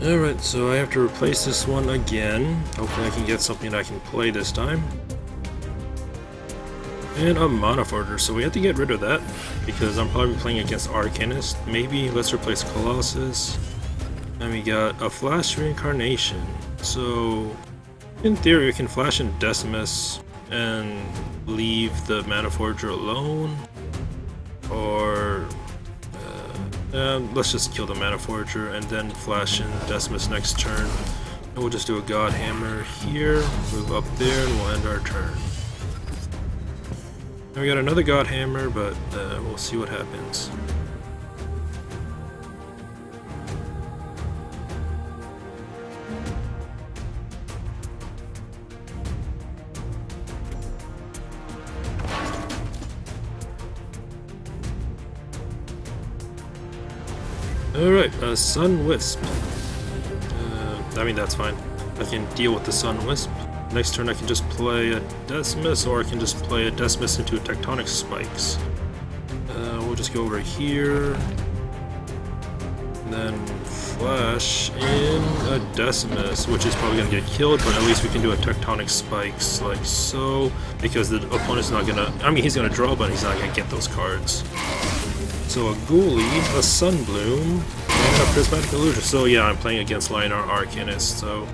Alright, so I have to replace this one again. Hopefully I can get something I can play this time. And a Mana Forger, so we have to get rid of that, because I'm probably playing against Arcanist. Maybe let's replace Colossus. And we got a Flash Reincarnation. So, in theory we can flash in Decimus and leave the Mana Forger alone. Or let's just kill the Mana Forger and then flash in Decimus next turn. And we'll just do a God Hammer here, move up there, and we'll end our turn. And we got another God Hammer, but we'll see what happens. Alright, Sun Wisp. I mean, that's fine. I can deal with the Sun Wisp. Next turn I can just play a Decimus, or I can just play a Decimus into a Tectonic Spikes. We'll just go over here. And then flash in a Decimus, which is probably going to get killed, but at least we can do a Tectonic Spikes like so, because the opponent's not going to... I mean, he's going to draw, but he's not going to get those cards. So a Ghoulie, a Sunbloom, and a Prismatic Illusion. So yeah, I'm playing against Linar Arcanist, so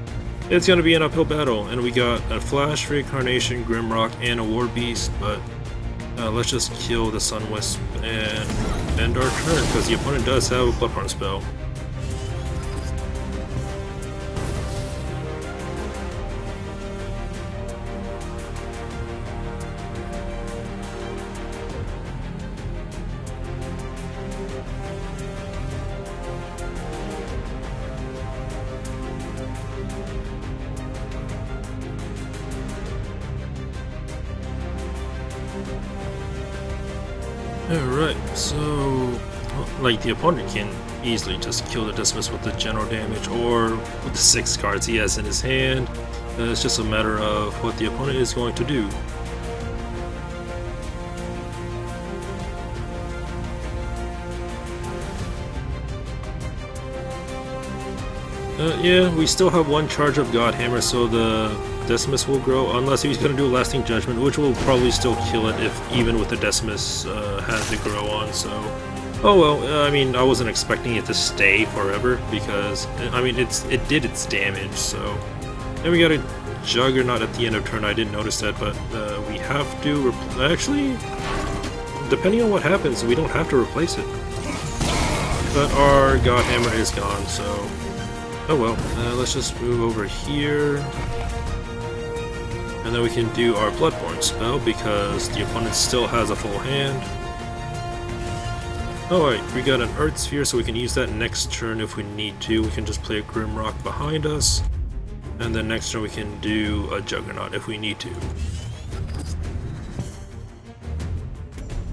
it's going to be an uphill battle. And we got a Flash, Reincarnation, Grimrock, and a War Beast, but let's just kill the Sun Wisp and end our turn, because the opponent does have a Bloodborne spell. Alright, so like the opponent can easily just kill the Decimus with the general damage or with the 6 cards he has in his hand. It's just a matter of what the opponent is going to do. Yeah, we still have one charge of God Hammer, so the Decimus will grow, unless he's gonna do Lasting Judgment, which will probably still kill it if even with the Decimus had to grow on, so... Oh well, I mean, I wasn't expecting it to stay forever, because, I mean, it did its damage, so... Then we got a Juggernaut at the end of turn, I didn't notice that, but we have to... Actually, depending on what happens, we don't have to replace it. But our God Hammer is gone, so... Oh well, let's just move over here. And then we can do our Bloodborne spell, because the opponent still has a full hand. Alright, we got an Earth Sphere, so we can use that next turn if we need to. We can just play a Grimrock behind us. And then next turn we can do a Juggernaut if we need to.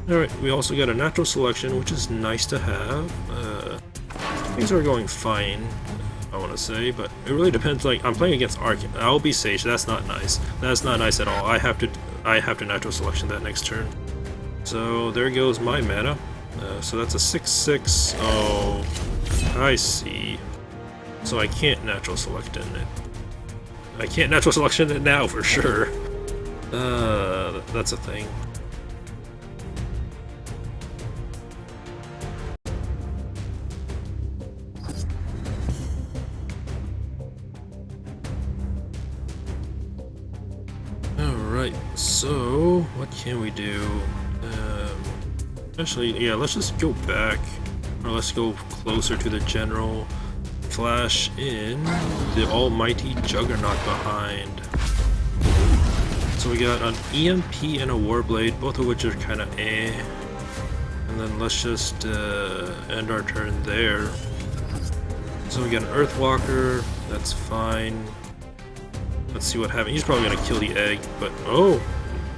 Alright, we also got a Natural Selection, which is nice to have. Things are going fine, I want to say, but it really depends. Like, I'm playing against Arcane. I'll be Sage, that's not nice. That's not nice at all. I have to Natural Selection that next turn. So there goes my mana. So that's a 6/6. Oh, I see. So I can't Natural Select in it. I can't Natural Selection it now for sure. That's a thing. Alright, so what can we do? Actually, yeah, let's just go back, or let's go closer to the general. Flash in the almighty Juggernaut behind. So we got an EMP and a Warblade, both of which are kind of eh. And then let's just end our turn there. So we got an Earthwalker, that's fine. Let's see what happens. He's probably gonna kill the egg, but oh,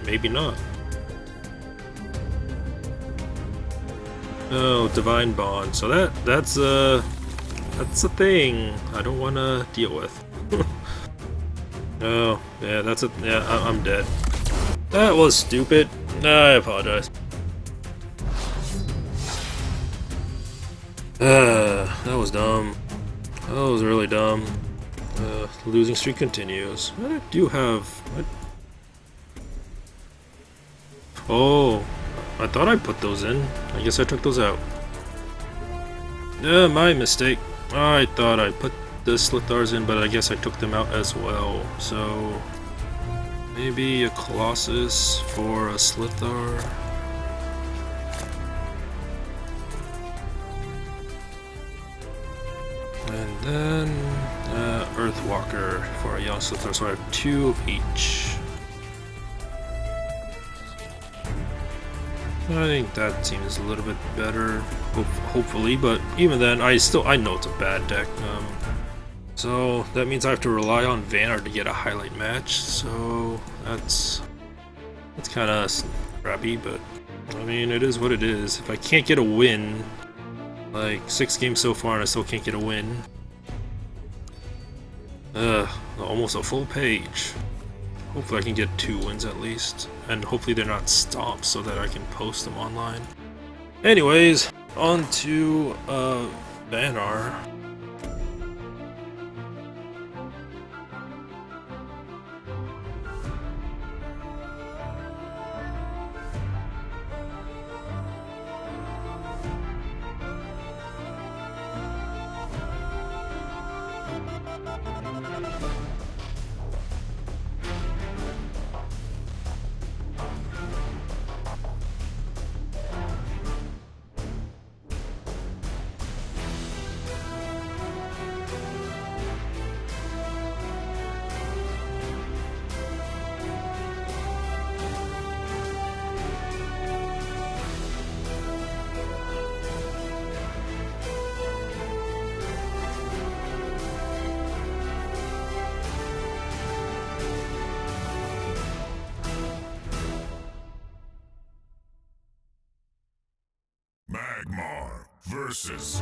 maybe not. Oh, Divine Bond. So that's a thing I don't want to deal with. Oh, yeah, I'm dead. That was stupid. I apologize. That was dumb. That was really dumb. Losing streak continues. I do have... Oh, I thought I put those in. I guess I took those out. My mistake. I thought I put the Slithars in, but I guess I took them out as well. So maybe a Colossus for a Slithar. And then Earthwalker for a young Slithar, so I have 2 of each. I think that seems a little bit better, hopefully, but even then, I know it's a bad deck. So that means I have to rely on Vanguard to get a highlight match, so that's kind of crappy, but I mean, it is what it is. If I can't get a win, like 6 games so far and I still can't get a win, almost a full page. Hopefully I can get 2 wins at least, and hopefully they're not stomps so that I can post them online. Anyways, on to Vanar.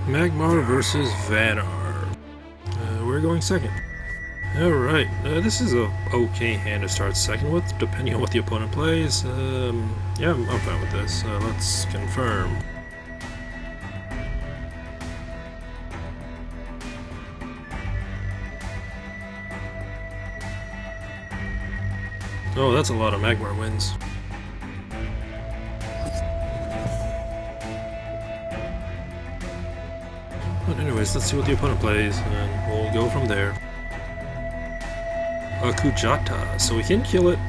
Magmar versus Vanar. We're going second. Alright, this is a okay hand to start second with, depending on what the opponent plays. Yeah, I'm fine with this. Let's confirm. Oh, that's a lot of Magmar wins. But anyways, let's see what the opponent plays, and we'll go from there. Kujata, so we can kill it.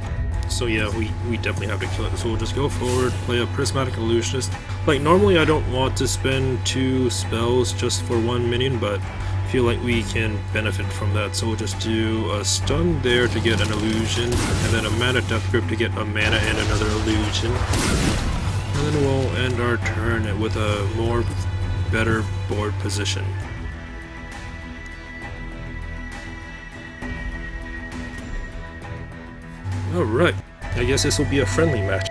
So yeah, we definitely have to kill it. So we'll just go forward, play a Prismatic Illusionist. Like, normally I don't want to spend 2 spells just for 1 minion, but I feel like we can benefit from that. So we'll just do a stun there to get an illusion, and then a mana Death Grip to get a mana and another illusion. And then we'll end our turn with a more better board position. Alright, I guess this will be a friendly match.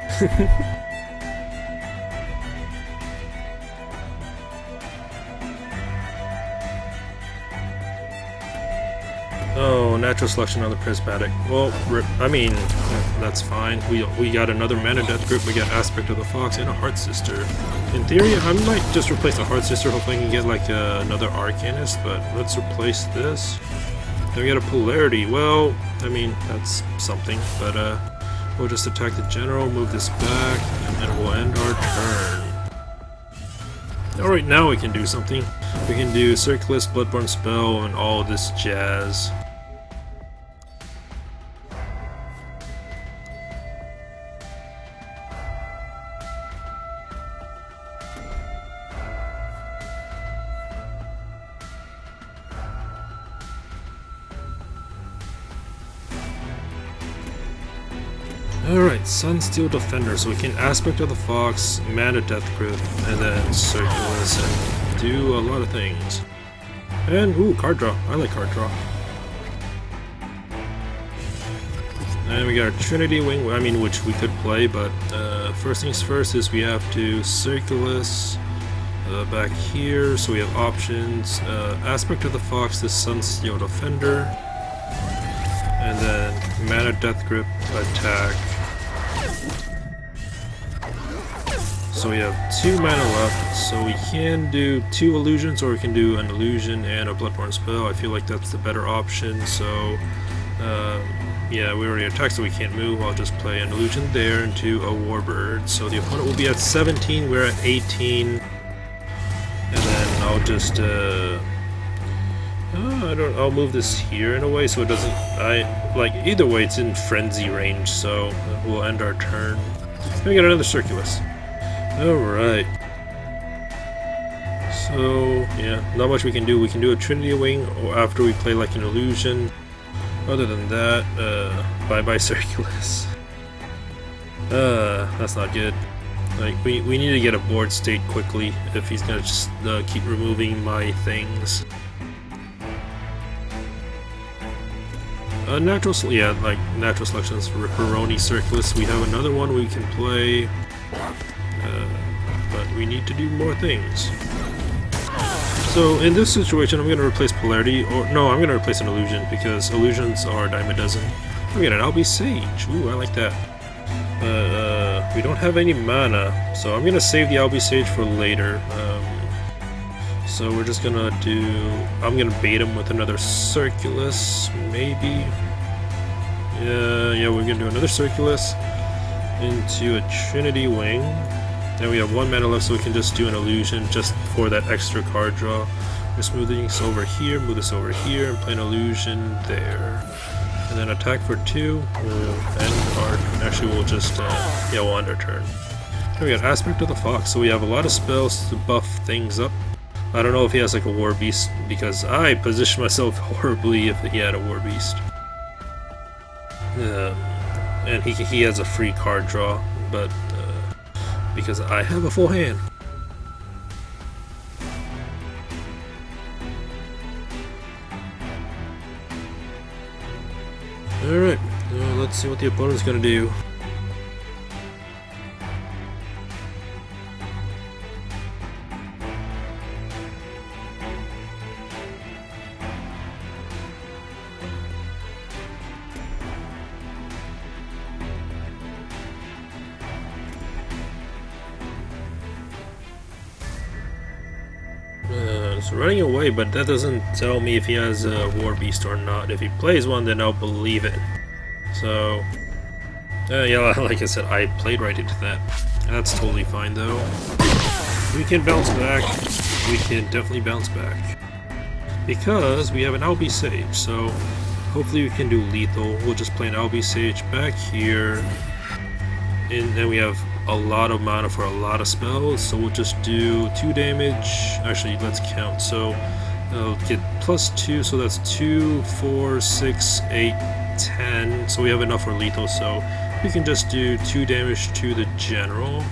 Oh, natural selection on the Prismatic. Well, I mean, that's fine. We got another Mana Death Grip, we got Aspect of the Fox, and a Heart Sister. In theory, I might just replace the Heart Sister, hopefully I can get like another Arcanist, but let's replace this. Then we got a Polarity. Well, I mean, that's something, but we'll just attack the General, move this back, and then we'll end our turn. Alright, now we can do something. We can do Circulus, Bloodborne Spell, and all this jazz. Alright, Sunsteel Defender, so we can Aspect of the Fox, Mana Death Grip, and then Circulus, and do a lot of things. And, ooh, card draw. I like card draw. And we got our Trinity Wing, I mean, which we could play, but first things first is we have to Circulus back here, so we have options. Aspect of the Fox, the Sunsteel Defender, and then Mana Death Grip, attack. So we have 2 mana left, so we can do 2 illusions, or we can do an illusion and a Bloodborne Spell. I feel like that's the better option, so yeah, we already attacked, so we can't move. I'll just play an illusion there into a Warbird. So the opponent will be at 17, we're at 18, and then I'll just I'll move this here in a way so it doesn't, like, either way it's in frenzy range, so we'll end our turn. And we got another Circulus. Alright. So, yeah, not much we can do. We can do a Trinity Wing or after we play like an illusion. Other than that, bye-bye Circulus. That's not good. Like, we need to get a board state quickly if he's gonna just keep removing my things. Natural selections for Ripperoni Circulus. We have another one we can play, but we need to do more things. So in this situation, I'm going to replace Polarity, or no, I'm going to replace an illusion because illusions are a dime a dozen. We got an Albi Sage. Ooh, I like that. We don't have any mana, so I'm going to save the Albi Sage for later. So we're just gonna I'm gonna bait him with another Circulus, maybe. Yeah, we're gonna do another Circulus into a Trinity Wing. Then we have 1 mana left, so we can just do an illusion just for that extra card draw. Just move this over here, move this over here, and play an illusion there. And then attack for 2. We'll end our. Actually, we'll just we'll end our turn. Then we got Aspect of the Fox, so we have a lot of spells to buff things up. I don't know if he has like a War Beast, because I positioned myself horribly if he had a War Beast. And he has a free card draw, but because I have a full hand. Alright, let's see what the opponent's gonna do. It's running away, but that doesn't tell me if he has a War Beast or not. If he plays one, then I'll believe it. So, Yeah, like I said, I played right into that. That's totally fine though. We can bounce back. We can definitely bounce back. Because we have an LB Sage, so hopefully we can do lethal. We'll just play an LB Sage back here. And then we have a lot of mana for a lot of spells, so we'll just do 2 damage. Actually, let's count. So I'll get +2, so that's 2, 4, 6, 8, 10. So we have enough for lethal, so we can just do 2 damage to the general.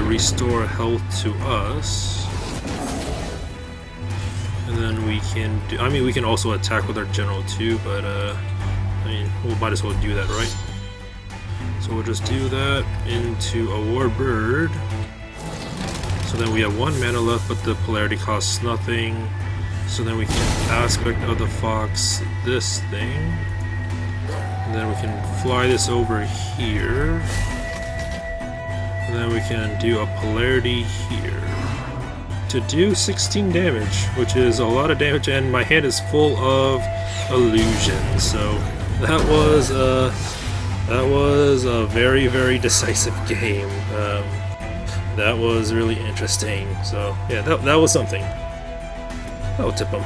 Restore health to us. And then we can do, I mean, we can also attack with our general too, but I mean, we might as well do that, right? So we'll just do that into a Warbird. So then we have 1 mana left, but the polarity costs nothing. So then we can aspect of the fox this thing. And then we can fly this over here. And then we can do a polarity here. To do 16 damage, which is a lot of damage, and my hand is full of illusions. So that was a very, very decisive game. That was really interesting. So yeah, that was something. I'll tip him.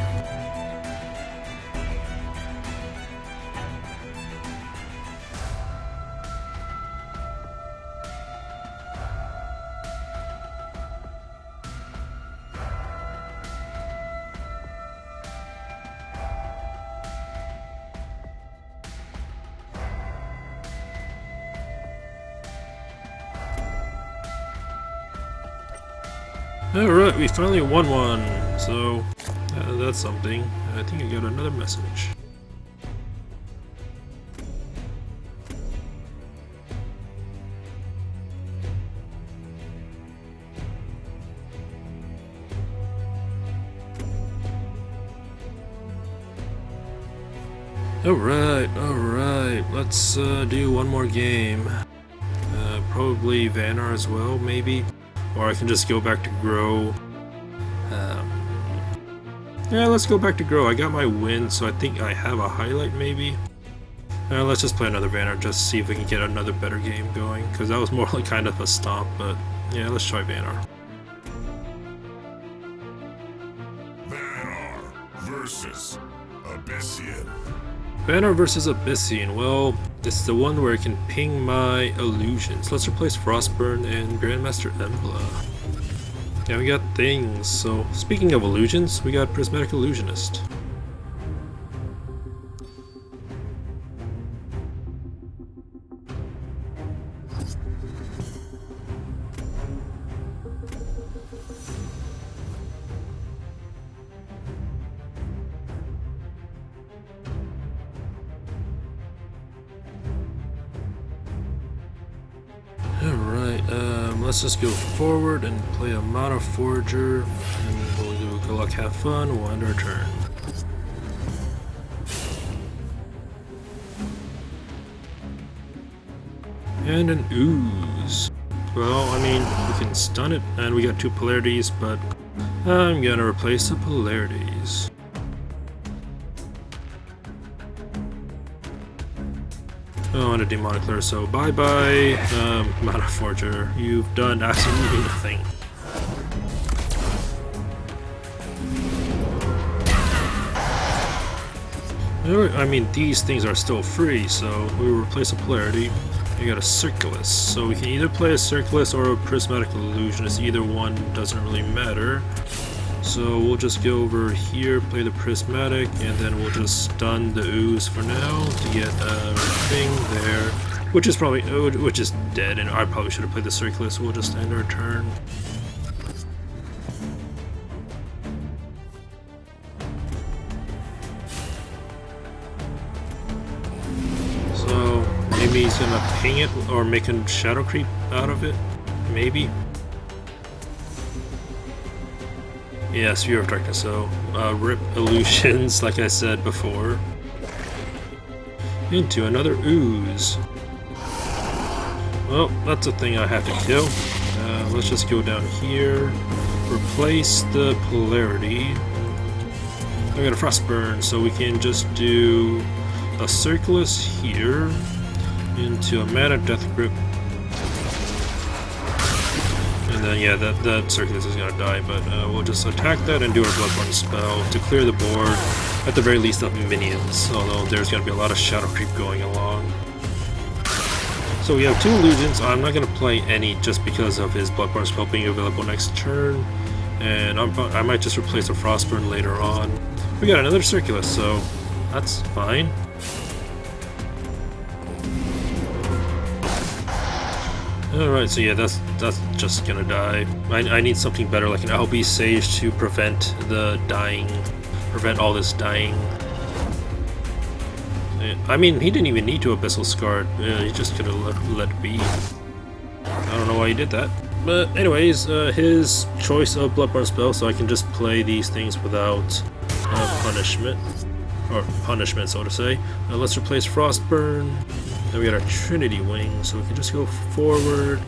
Alright, we finally won one, so that's something. I think I got another message. Alright, let's do one more game. Probably Vanar as well, maybe? Or I can just go back to Grow. Yeah, let's go back to Grow. I got my win, so I think I have a highlight maybe. Let's just play another Vanar, just see if we can get another better game going. Because that was more like kind of a stomp, but yeah, let's try Vanar. Vanar versus Abyssian. Vanar versus Abyssian. Well, it's the one where I can ping my illusions. Let's replace Frostburn and Grandmaster Embla. Yeah, we got things. So, speaking of illusions, we got Prismatic Illusionist. Let's just go forward and play a Mana Forger, and we'll do Good Luck, Have Fun, we'll end our turn. And an Ooze. Well, I mean, we can stun it, and we got 2 polarities, but I'm gonna replace the polarities. Oh, and a Demonic Lure, so bye-bye, Mana Forger. You've done absolutely nothing. I mean, these things are still free, so we will replace a polarity. You got a Circulus, so we can either play a Circulus or a Prismatic Illusionist. Either one doesn't really matter. So we'll just go over here, play the Prismatic, and then we'll just stun the Ooze for now to get a thing there, which is probably dead, and I probably should have played the Circulus. We'll just end our turn. So maybe he's gonna ping it or make a Shadow Creep out of it, maybe. Yeah, Sphere of Darkness, so rip Illusions, like I said before. Into another Ooze. Well, that's a thing I have to kill. Let's just go down here. Replace the polarity. I got a Frostburn, so we can just do a Circulus here into a Mana Death Grip. And then, yeah, that Circulus is gonna die, but we'll just attack that and do our Bloodborne spell to clear the board, at the very least of minions, although there's gonna be a lot of Shadow Creep going along. So we have 2 illusions. I'm not gonna play any just because of his Bloodborne spell being available next turn, and I might just replace the Frostburn later on. We got another Circulus, so that's fine. Alright, so yeah, that's just gonna die. I need something better, like an LB Sage to prevent the dying, prevent all this dying. I mean, he didn't even need to Abyssal Scar, he just could have let it be. I don't know why he did that. But anyways, his choice of Bloodborne spell, so I can just play these things without punishment. Or punishment, so to say. Now let's replace Frostburn. Then we got our Trinity Wing, so we can just go forward.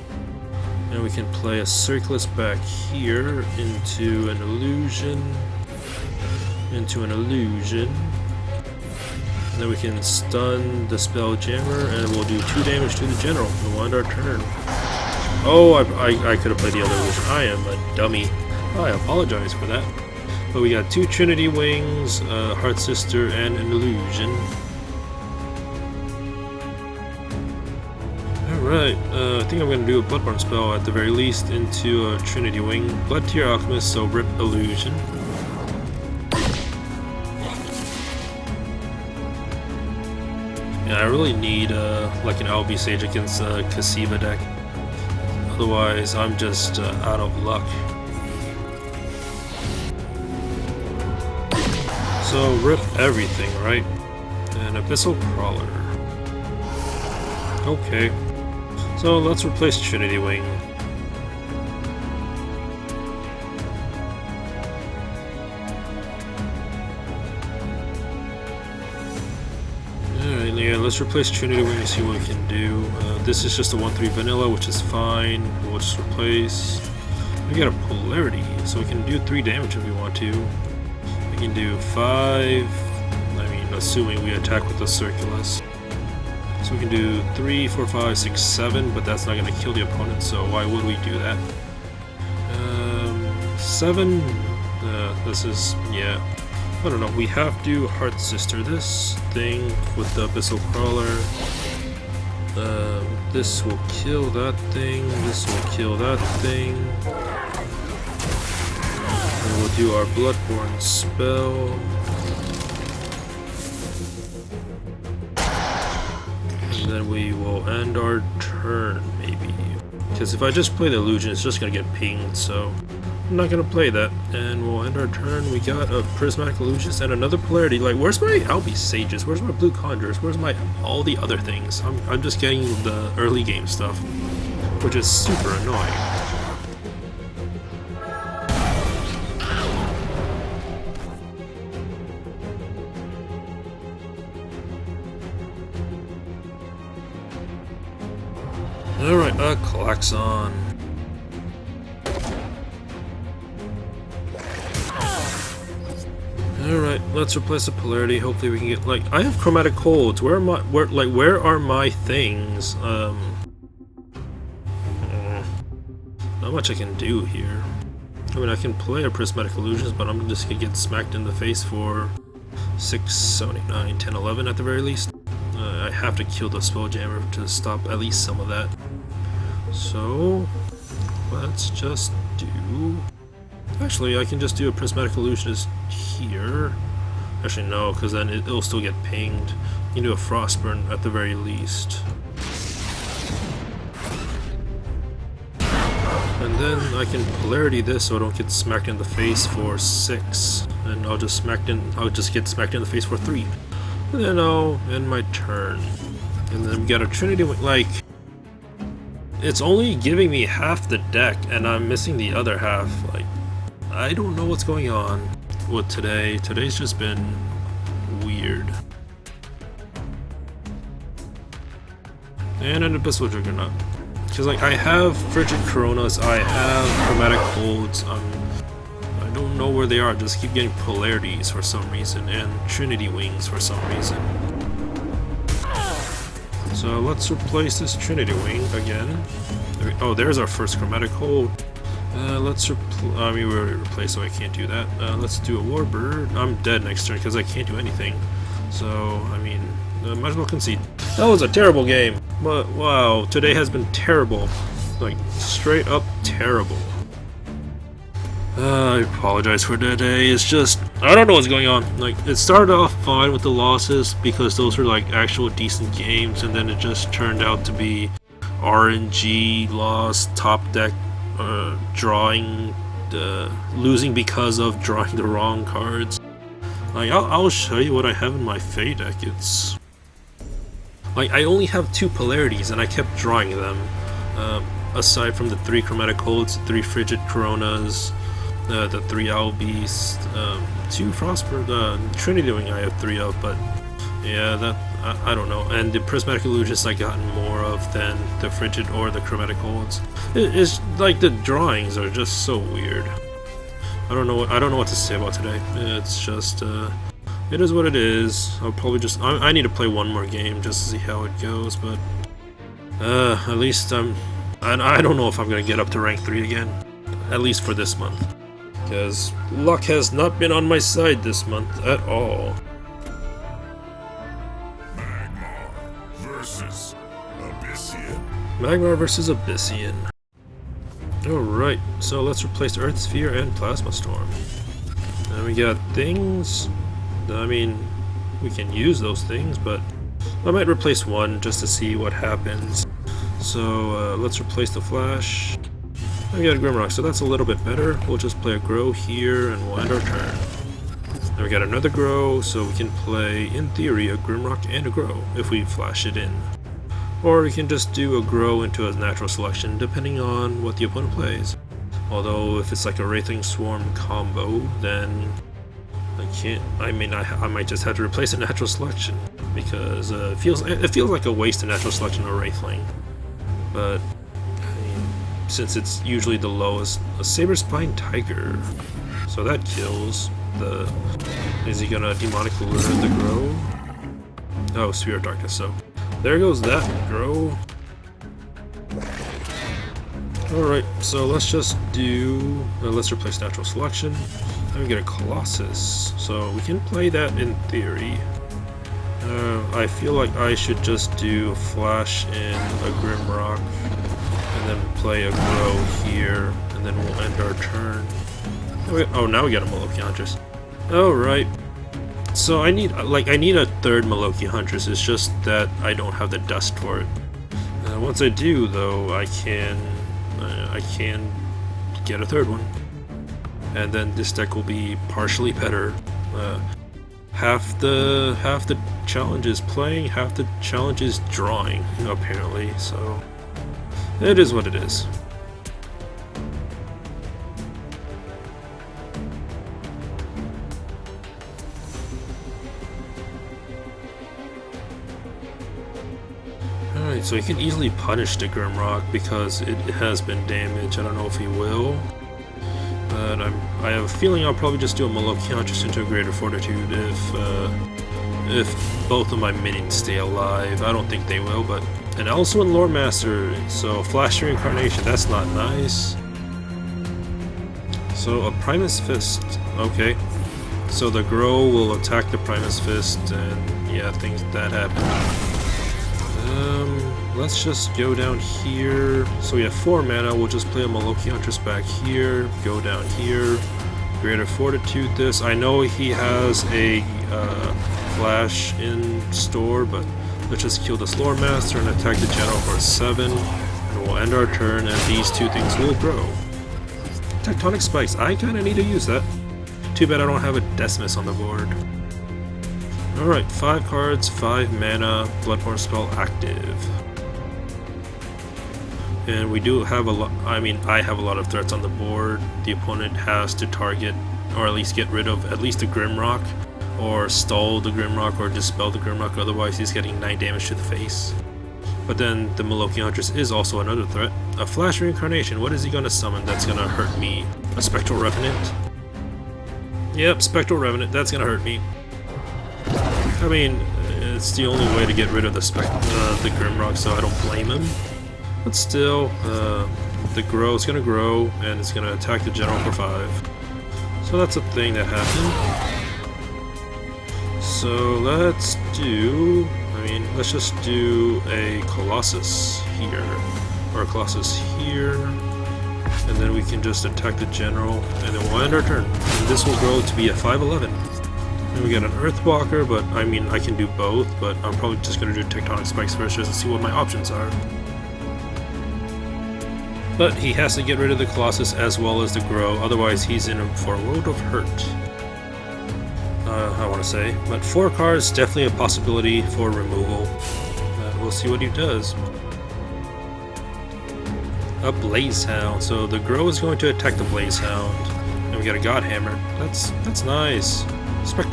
And we can play a Circulus back here into an illusion. Into an illusion. And then we can stun the Spelljammer, and we'll do 2 damage to the General. We'll end our turn. Oh, I could have played the other illusion. I am a dummy. I apologize for that. But we got 2 Trinity Wings, Heart Sister, and an illusion. Alright, I think I'm going to do a Bloodborne spell at the very least into a Trinity Wing. Blood Tier Alchemist, so rip illusion. Yeah, I really need like an LB Sage against a Kasiva deck. Otherwise, I'm just out of luck. So rip everything, right? And Abyssal Crawler. Okay. So let's replace Trinity Wing. Alright, yeah, let's replace Trinity Wing and see what we can do. This is just a 1/3 vanilla, which is fine. We'll just replace. We got a Polarity, so we can do 3 damage if we want to. We can do 5, I mean, assuming we attack with the Circulus. So we can do 3, 4, 5, 6, 7, but that's not going to kill the opponent, so why would we do that? 7, this is, yeah, I don't know, we have to Heart Sister this thing with the Abyssal Crawler. This will kill that thing, this will kill that thing. And we'll do our Bloodborne spell. And then we will end our turn, maybe. Because if I just play the illusion, it's just going to get pinged, so I'm not going to play that. And we'll end our turn. We got a Prismatic Illusionist and another Polarity. Like, where's my LB Sages? Where's my Blue Conjurers? Where's my all the other things? I'm just getting the early game stuff, which is super annoying. Alright, a Klaxon. Alright, let's replace the Polarity. Hopefully we can get, like, I have Chromatic Holds. Where are my things? Not much I can do here. I mean, I can play a Prismatic Illusions, but I'm just gonna get smacked in the face for 6, 7, 8, 9, 10, 11 at the very least. I have to kill the Spelljammer to stop at least some of that. So, let's just do... Actually, I can just do a Prismatic Illusionist here. Actually, no, because then it'll still get pinged. You can do a Frostburn at the very least. And then I can Polarity this so I don't get smacked in the face for 6. And I'll just get smacked in the face for 3. And then I'll end my turn. And then we got a Trinity Wing, like... It's only giving me half the deck, and I'm missing the other half. Like, I don't know what's going on with today. Today's just been weird. And an Abyssal Juggernaut. Because, like, I have Frigid Coronas, I have Chromatic Holds, I don't know where they are, I just keep getting Polarities for some reason, and Trinity Wings for some reason. So let's replace this Trinity Wing again. Oh, there's our first chromatic hold. Let's I mean, we already replaced, so I can't do that. Let's do a Warbird. I'm dead next turn because I can't do anything. So, I mean, might as well concede. That was a terrible game. But, wow, today has been terrible. Like, straight up terrible. I apologize for today. It's just, I don't know what's going on. Like, it started off fine with the losses because those were like actual decent games, and then it just turned out to be RNG loss, top deck, drawing, losing because of drawing the wrong cards. Like, I'll show you what I have in my Fey deck. It's like I only have 2 polarities, and I kept drawing them. Aside from the 3 chromatic holds, 3 frigid coronas, the 3 owl beasts, 2 frostbird, Trinity Wing I have 3 of, but yeah, that I don't know. And the prismatic illusions I gotten more of than the frigid or the chromatic holds. It's like the drawings are just so weird. I don't know what to say about today. It's just it is what it is. I'll probably just I need to play one more game just to see how it goes, but at least I don't know if I'm gonna get up to rank 3 again, at least for this month, because luck has not been on my side this month at all. Magmar versus Abyssian. Alright, so let's replace Earth Sphere and Plasma Storm. And we got things. I mean, we can use those things, but I might replace one just to see what happens. So let's replace the Flash. And we got a Grimrock, so that's a little bit better. We'll just play a Grow here and we'll end our turn. Then we got another Grow, so we can play, in theory, a Grimrock and a Grow if we flash it in. Or we can just do a Grow into a natural selection, depending on what the opponent plays. Although, if it's like a Wraithling Swarm combo, then I can't. I mean, I might just have to replace a natural selection because it feels like a waste of natural selection of Wraithling. But I mean, since it's usually the lowest, a Saber Spine Tiger, so that kills the. Is he gonna Demonic Lure the Grow? Oh, Sphere of Darkness. So. There goes that Grow. Alright, so let's just do... let's replace Natural Selection. Then we get a Colossus. So we can play that in theory. I feel like I should just do a Flash in a Grimrock. And then play a Grow here. And then we'll end our turn. Oh, now we got a Molochi Huntress. Alright. So I need a 3rd Molochi Huntress, it's just that I don't have the dust for it. Once I do, though, I can get a 3rd one. And then this deck will be partially better. Half the challenge is playing, half the challenge is drawing, apparently, so it is what it is. Alright, so he can easily punish the Grimrock because it has been damaged. I don't know if he will. But I have a feeling I'll probably just do a Molochi Huntress into a Greater Fortitude if both of my minions stay alive. I don't think they will, but... And also in Lore Master, so Flash Reincarnation, that's not nice. So a Primus Fist, okay. So the Grow will attack the Primus Fist, and yeah, things that happen. Let's just go down here. So we have 4 mana, we'll just play a Molochi Huntress back here, go down here, Greater Fortitude this. I know he has a Flash in store, but let's just kill this Lore Master and attack the General for 7, and we'll end our turn, and these 2 things will grow. Tectonic Spikes, I kinda need to use that. Too bad I don't have a Decimus on the board. Alright, 5 cards, 5 mana, Bloodborne spell active. And we do have a lot, I mean, I have a lot of threats on the board. The opponent has to target, or at least get rid of, at least a Grimrock, or stall the Grimrock, or dispel the Grimrock, otherwise he's getting 9 damage to the face. But then the Molochi Huntress is also another threat. A Flash Reincarnation, what is he gonna summon that's gonna hurt me? A Spectral Revenant? Yep, Spectral Revenant, that's gonna hurt me. I mean, it's the only way to get rid of the Grimrock, so I don't blame him. But still, the grow is going to grow, and it's going to attack the general for 5. So that's a thing that happened. So let's just do a Colossus here, or a Colossus here, and then we can just attack the general, and then we'll end our turn. And this will grow to be a 5/11. And we got an Earthwalker, but I mean, I can do both, but I'm probably just going to do Tectonic Spikes first just to see what my options are. But he has to get rid of the Colossus as well as the Grow, otherwise he's in for a world of hurt. I want to say. But 4 cards, definitely a possibility for removal. We'll see what he does. A Blaze Hound. So the Grow is going to attack the Blaze Hound. And we got a God Hammer. That's nice.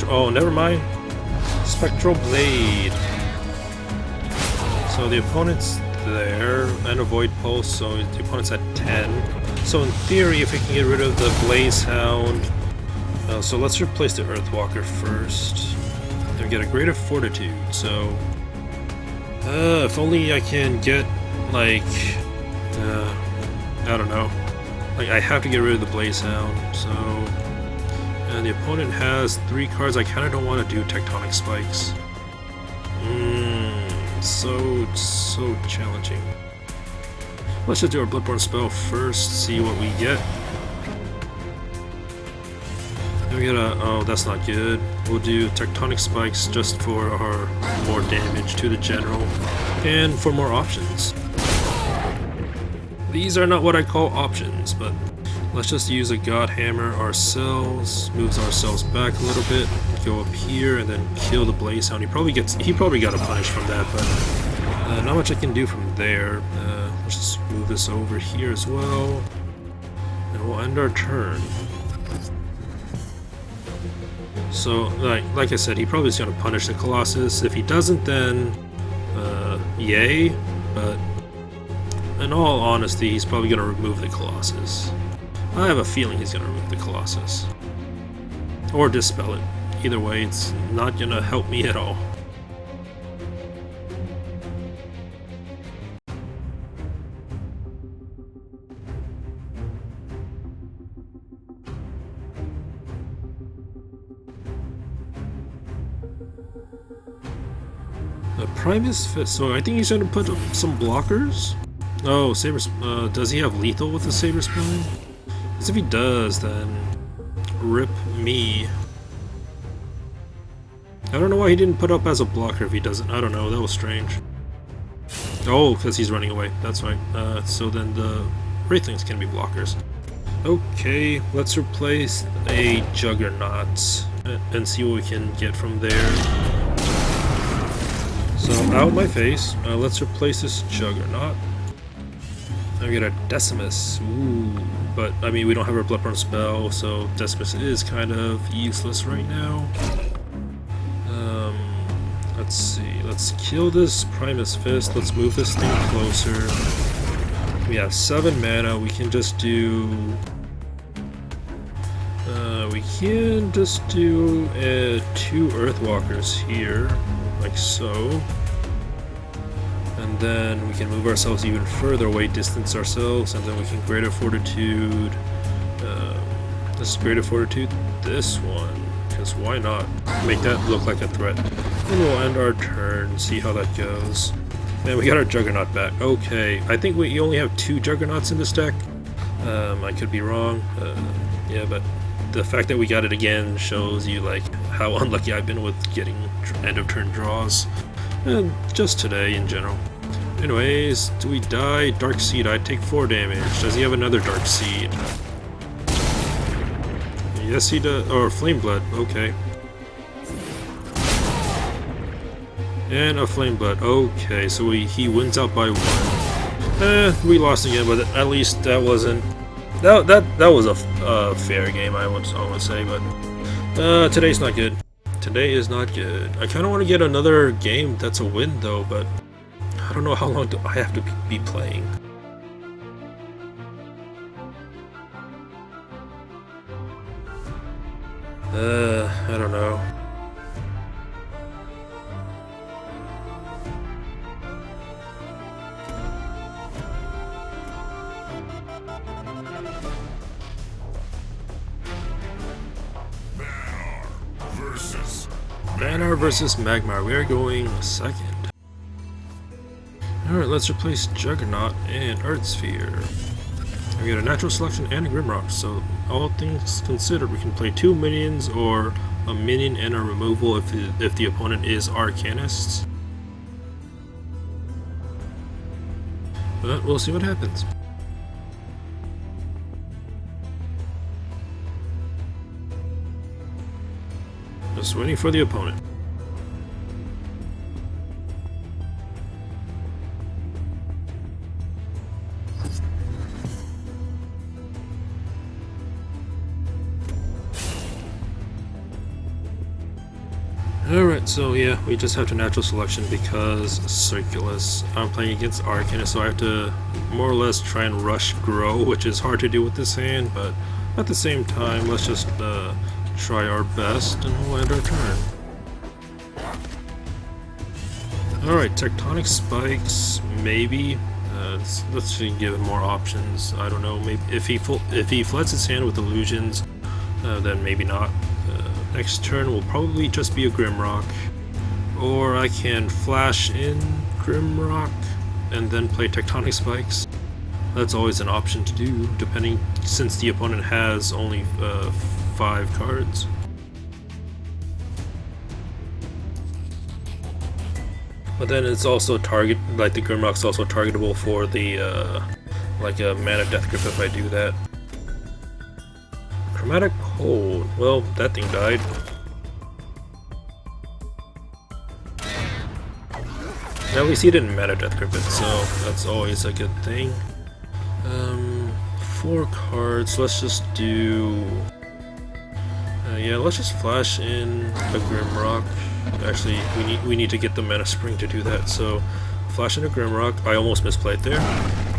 Oh, never mind. Spectral Blade. So the opponent's there, and a Void Pulse, so the opponent's at 10. So in theory, if we can get rid of the Blaze Hound, so let's replace the Earthwalker first. Then we get a Greater Fortitude, so if only I can get, like, I don't know. Like, I have to get rid of the Blaze Hound, so... And the opponent has 3 cards. I kind of don't want to do Tectonic Spikes. So challenging. Let's just do our Bloodborne spell first, see what we get. Then we got oh, that's not good. We'll do Tectonic Spikes just for our more damage to the general, and for more options. These are not what I call options, but let's just use a God Hammer ourselves, moves ourselves back a little bit, go up here, and then kill the Blaze Hound. He probably got a punish from that, but not much I can do from there. Let's just move this over here as well, and we'll end our turn. So, like I said, he probably is going to punish the Colossus. If he doesn't, then yay, but in all honesty, he's probably going to remove the Colossus. I have a feeling he's going to remove the Colossus. Or dispel it. Either way, it's not going to help me at all. Primus Fist, so I think he's going to put up some blockers? Oh, Saber, does he have lethal with the Saber Spine? Because if he does, then rip me. I don't know why he didn't put up as a blocker if he doesn't. I don't know, that was strange. Oh, because he's running away, that's right. So then the Wraithlings can be blockers. Okay, let's replace a Juggernaut and see what we can get from there. So, out of my face, let's replace this Juggernaut. I get a Decimus. Ooh, but, I mean, we don't have our Bloodborne spell, so Decimus is kind of useless right now. Let's see, let's kill this Primus Fist, let's move this thing closer. We have 7 mana, we can just do... two Earthwalkers here. Like so, and then we can move ourselves even further away, distance ourselves, and then we can Greater Fortitude, this Greater Fortitude, this one, because why not? Make that look like a threat. And we'll end our turn, see how that goes. And we got our Juggernaut back. Okay, I think we only have 2 Juggernauts in this deck. I could be wrong, yeah, but the fact that we got it again shows you like how unlucky I've been with getting end of turn draws, and just today in general. Anyways, do we die? Dark Seed, I take 4 damage. Does he have another Dark Seed? Yes he does, or Flame Blood, okay. And a Flame Blood, okay, so he wins out by 1. We lost again, but at least that wasn't... That was a fair game, I would say, but today's not good. Today is not good. I kind of want to get another game that's a win, though, but I don't know how long do I have to be playing. I don't know. Banner versus Magmar. We are going second. Alright, let's replace Juggernaut and Earth Sphere. We got a natural selection and a Grimrock, so all things considered, we can play 2 minions or a minion and a removal if the opponent is Arcanist. But we'll see what happens. Just waiting for the opponent. Alright, so yeah, we just have to natural selection because Circulus. I'm playing against Arcanist, so I have to more or less try and rush Grow, which is hard to do with this hand, but at the same time, let's just try our best and we'll end our turn. Alright, Tectonic Spikes, maybe. Let's give him more options. I don't know, maybe if he floods his hand with illusions, then maybe not. Next turn will probably just be a Grimrock, or I can flash in Grimrock and then play Tectonic Spikes. That's always an option to do, depending, since the opponent has only 5 cards. But then it's also the Grimrock's also targetable for the like a Mana Death Grip if I do that. Chromatic Hold. Well, that thing died. At least he didn't Mana Death Grip it, so that's always a good thing. 4 cards. Let's just do. Yeah, let's just flash in a Grimrock. Actually, we need to get the Mana Spring to do that. So, flash in a Grimrock. I almost misplayed there.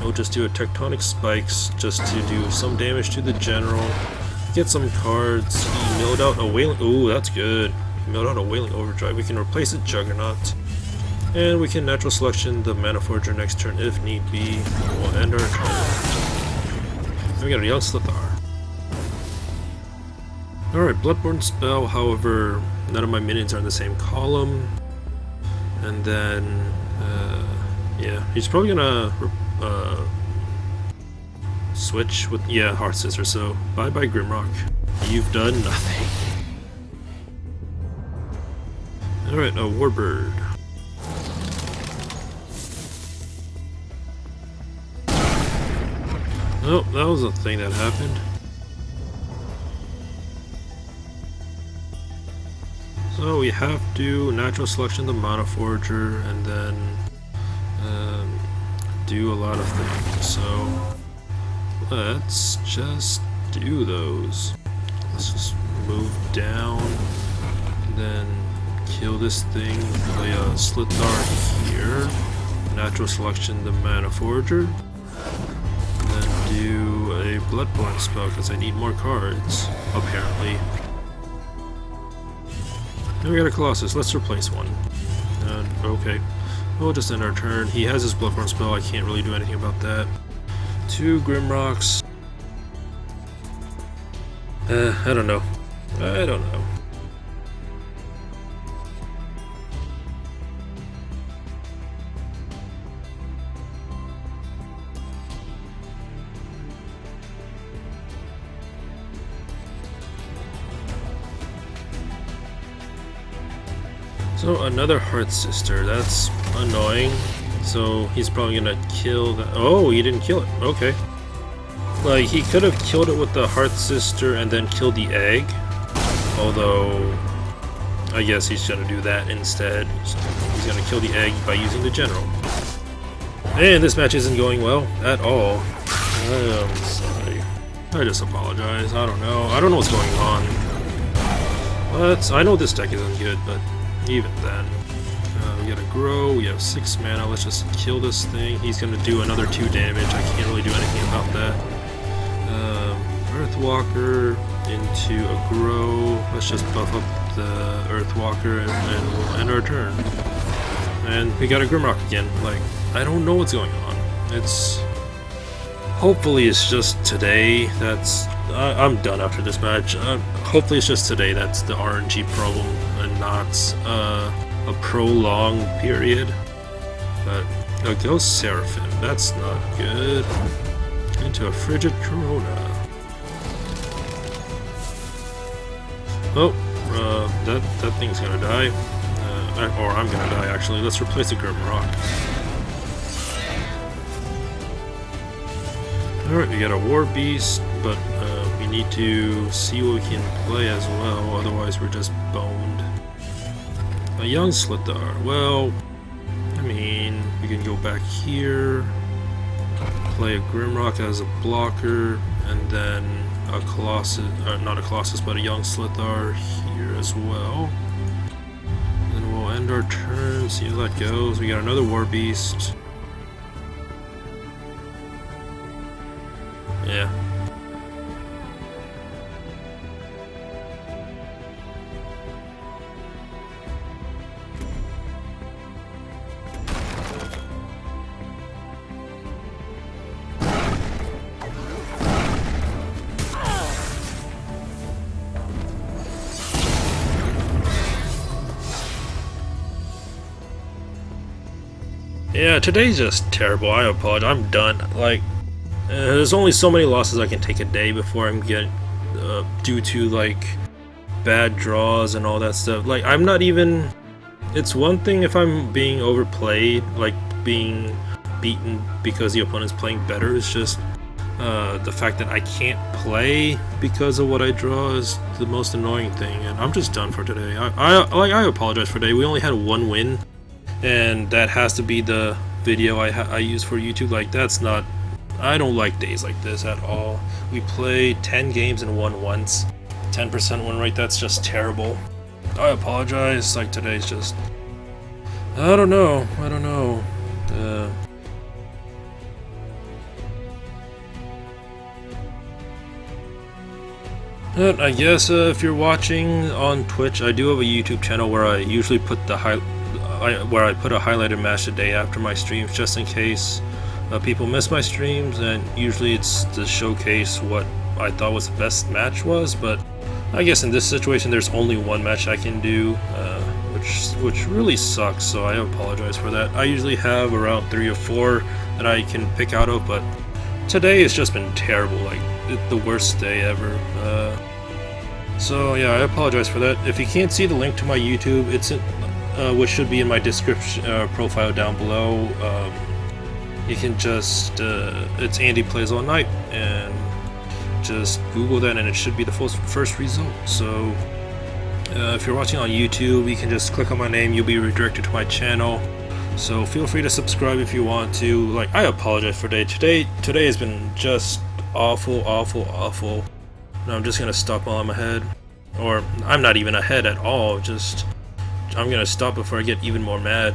We'll just do a Tectonic Spikes just to do some damage to the general. Get some cards. He milled out a Wailing. Ooh, that's good. He milled out a Wailing Overdrive. We can replace it Juggernaut. And we can natural selection the Mana Forger next turn if need be. We'll end our turn. And we got a Young Slithar. Alright, Bloodborne Spell, however, none of my minions are in the same column. And then, yeah, he's probably gonna switch with, yeah, Heart Scissor, so bye-bye Grimrock. You've done nothing. Alright, a Warbird. Oh, that was a thing that happened. So we have to natural selection the Mana Forger and then do a lot of things. So let's just do those. Let's just move down, and then kill this thing, play a Slithar here, natural selection the Mana Forger, and then do a Bloodborne spell because I need more cards, apparently. Then we got a Colossus, let's replace one. Okay, we'll just end our turn. He has his Bloodborne spell, I can't really do anything about that. 2 Grimrocks. I don't know. I don't know. So another Heart Sister, that's annoying. So he's probably gonna kill the. Oh, he didn't kill it. Okay. Like, he could have killed it with the Heart Sister and then killed the egg. Although, I guess he's gonna do that instead. So he's gonna kill the egg by using the general. And this match isn't going well at all. I'm sorry. I just apologize. I don't know. I don't know what's going on. But I know this deck isn't good, but even then. We gotta grow, we have 6 mana, let's just kill this thing. He's gonna do another 2 damage, I can't really do anything about that. Earthwalker into a grow, let's just buff up the Earthwalker and we'll end our turn. And we got a Grimrock again, like, I don't know what's going on. Hopefully it's just today that's I'm done after this match. Hopefully it's just today that's the RNG problem and not a prolonged period. But a Ghost Seraphim, that's not good. Into a Frigid Corona. Oh, that thing's gonna die. Or I'm gonna die actually. Let's replace the Grim Rock. Alright, we got a War Beast, but we need to see what we can play as well, otherwise we're just boned. A Young Slithar, well, I mean, we can go back here, play a Grimrock as a blocker, and then a Colossus, not a Colossus, but a Young Slithar here as well. Then we'll end our turn, see how that goes. We got another War Beast. Yeah. Yeah, today's just terrible. I apologize. I'm done. Like, there's only so many losses I can take a day before I'm getting due to like bad draws and all that stuff. Like, I'm not even. It's one thing if I'm being overplayed, like being beaten because the opponent's playing better. It's just the fact that I can't play because of what I draw is the most annoying thing, and I'm just done for today. I apologize for today. We only had one win, and that has to be the video I use for YouTube. Like, that's not. I don't like days like this at all. We played 10 games and won once. 10% win rate, that's just terrible. I apologize, like today's just... I don't know. But I guess if you're watching on Twitch, I do have a YouTube channel where I usually put where I put a highlighted match a day after my streams, just in case people miss my streams, and usually it's to showcase what I thought was the best match was. But I guess in this situation there's only one match I can do, which really sucks, so I apologize for that. I usually have around 3 or 4 that I can pick out of, but today has just been terrible, like the worst day ever. So yeah, I apologize for that. If you can't see the link to my YouTube, it's in, which should be in my description profile down below. You can just, it's Andy Plays All Night, and just Google that and it should be the first result. So if you're watching on YouTube, you can just click on my name, you'll be redirected to my channel. So feel free to subscribe if you want to. Like, I apologize for today. Today has been just awful. And I'm just gonna stop while I'm ahead. Or, I'm not even ahead at all, just, I'm gonna stop before I get even more mad.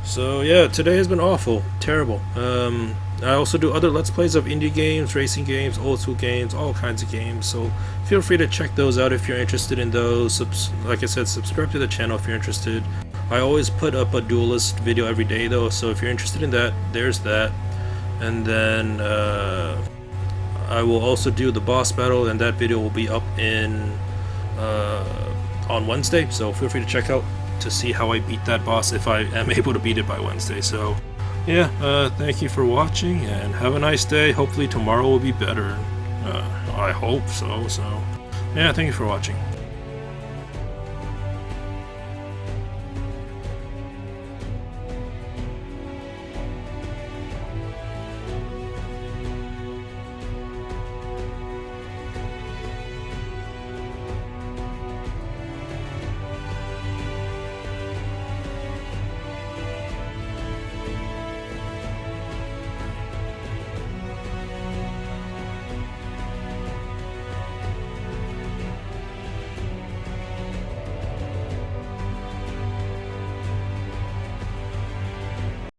So yeah, today has been awful, terrible. I also do other Let's Plays of indie games, racing games, old school games, all kinds of games, so feel free to check those out if you're interested in those. Like I said, subscribe to the channel if you're interested. I always put up a Duelyst video every day though, so if you're interested in that, there's that. And then I will also do the boss battle, and that video will be up on Wednesday, so feel free to check out to see how I beat that boss, if I am able to beat it by Wednesday. So yeah, thank you for watching and have a nice day. Hopefully tomorrow will be better. I hope so. So yeah, thank you for watching.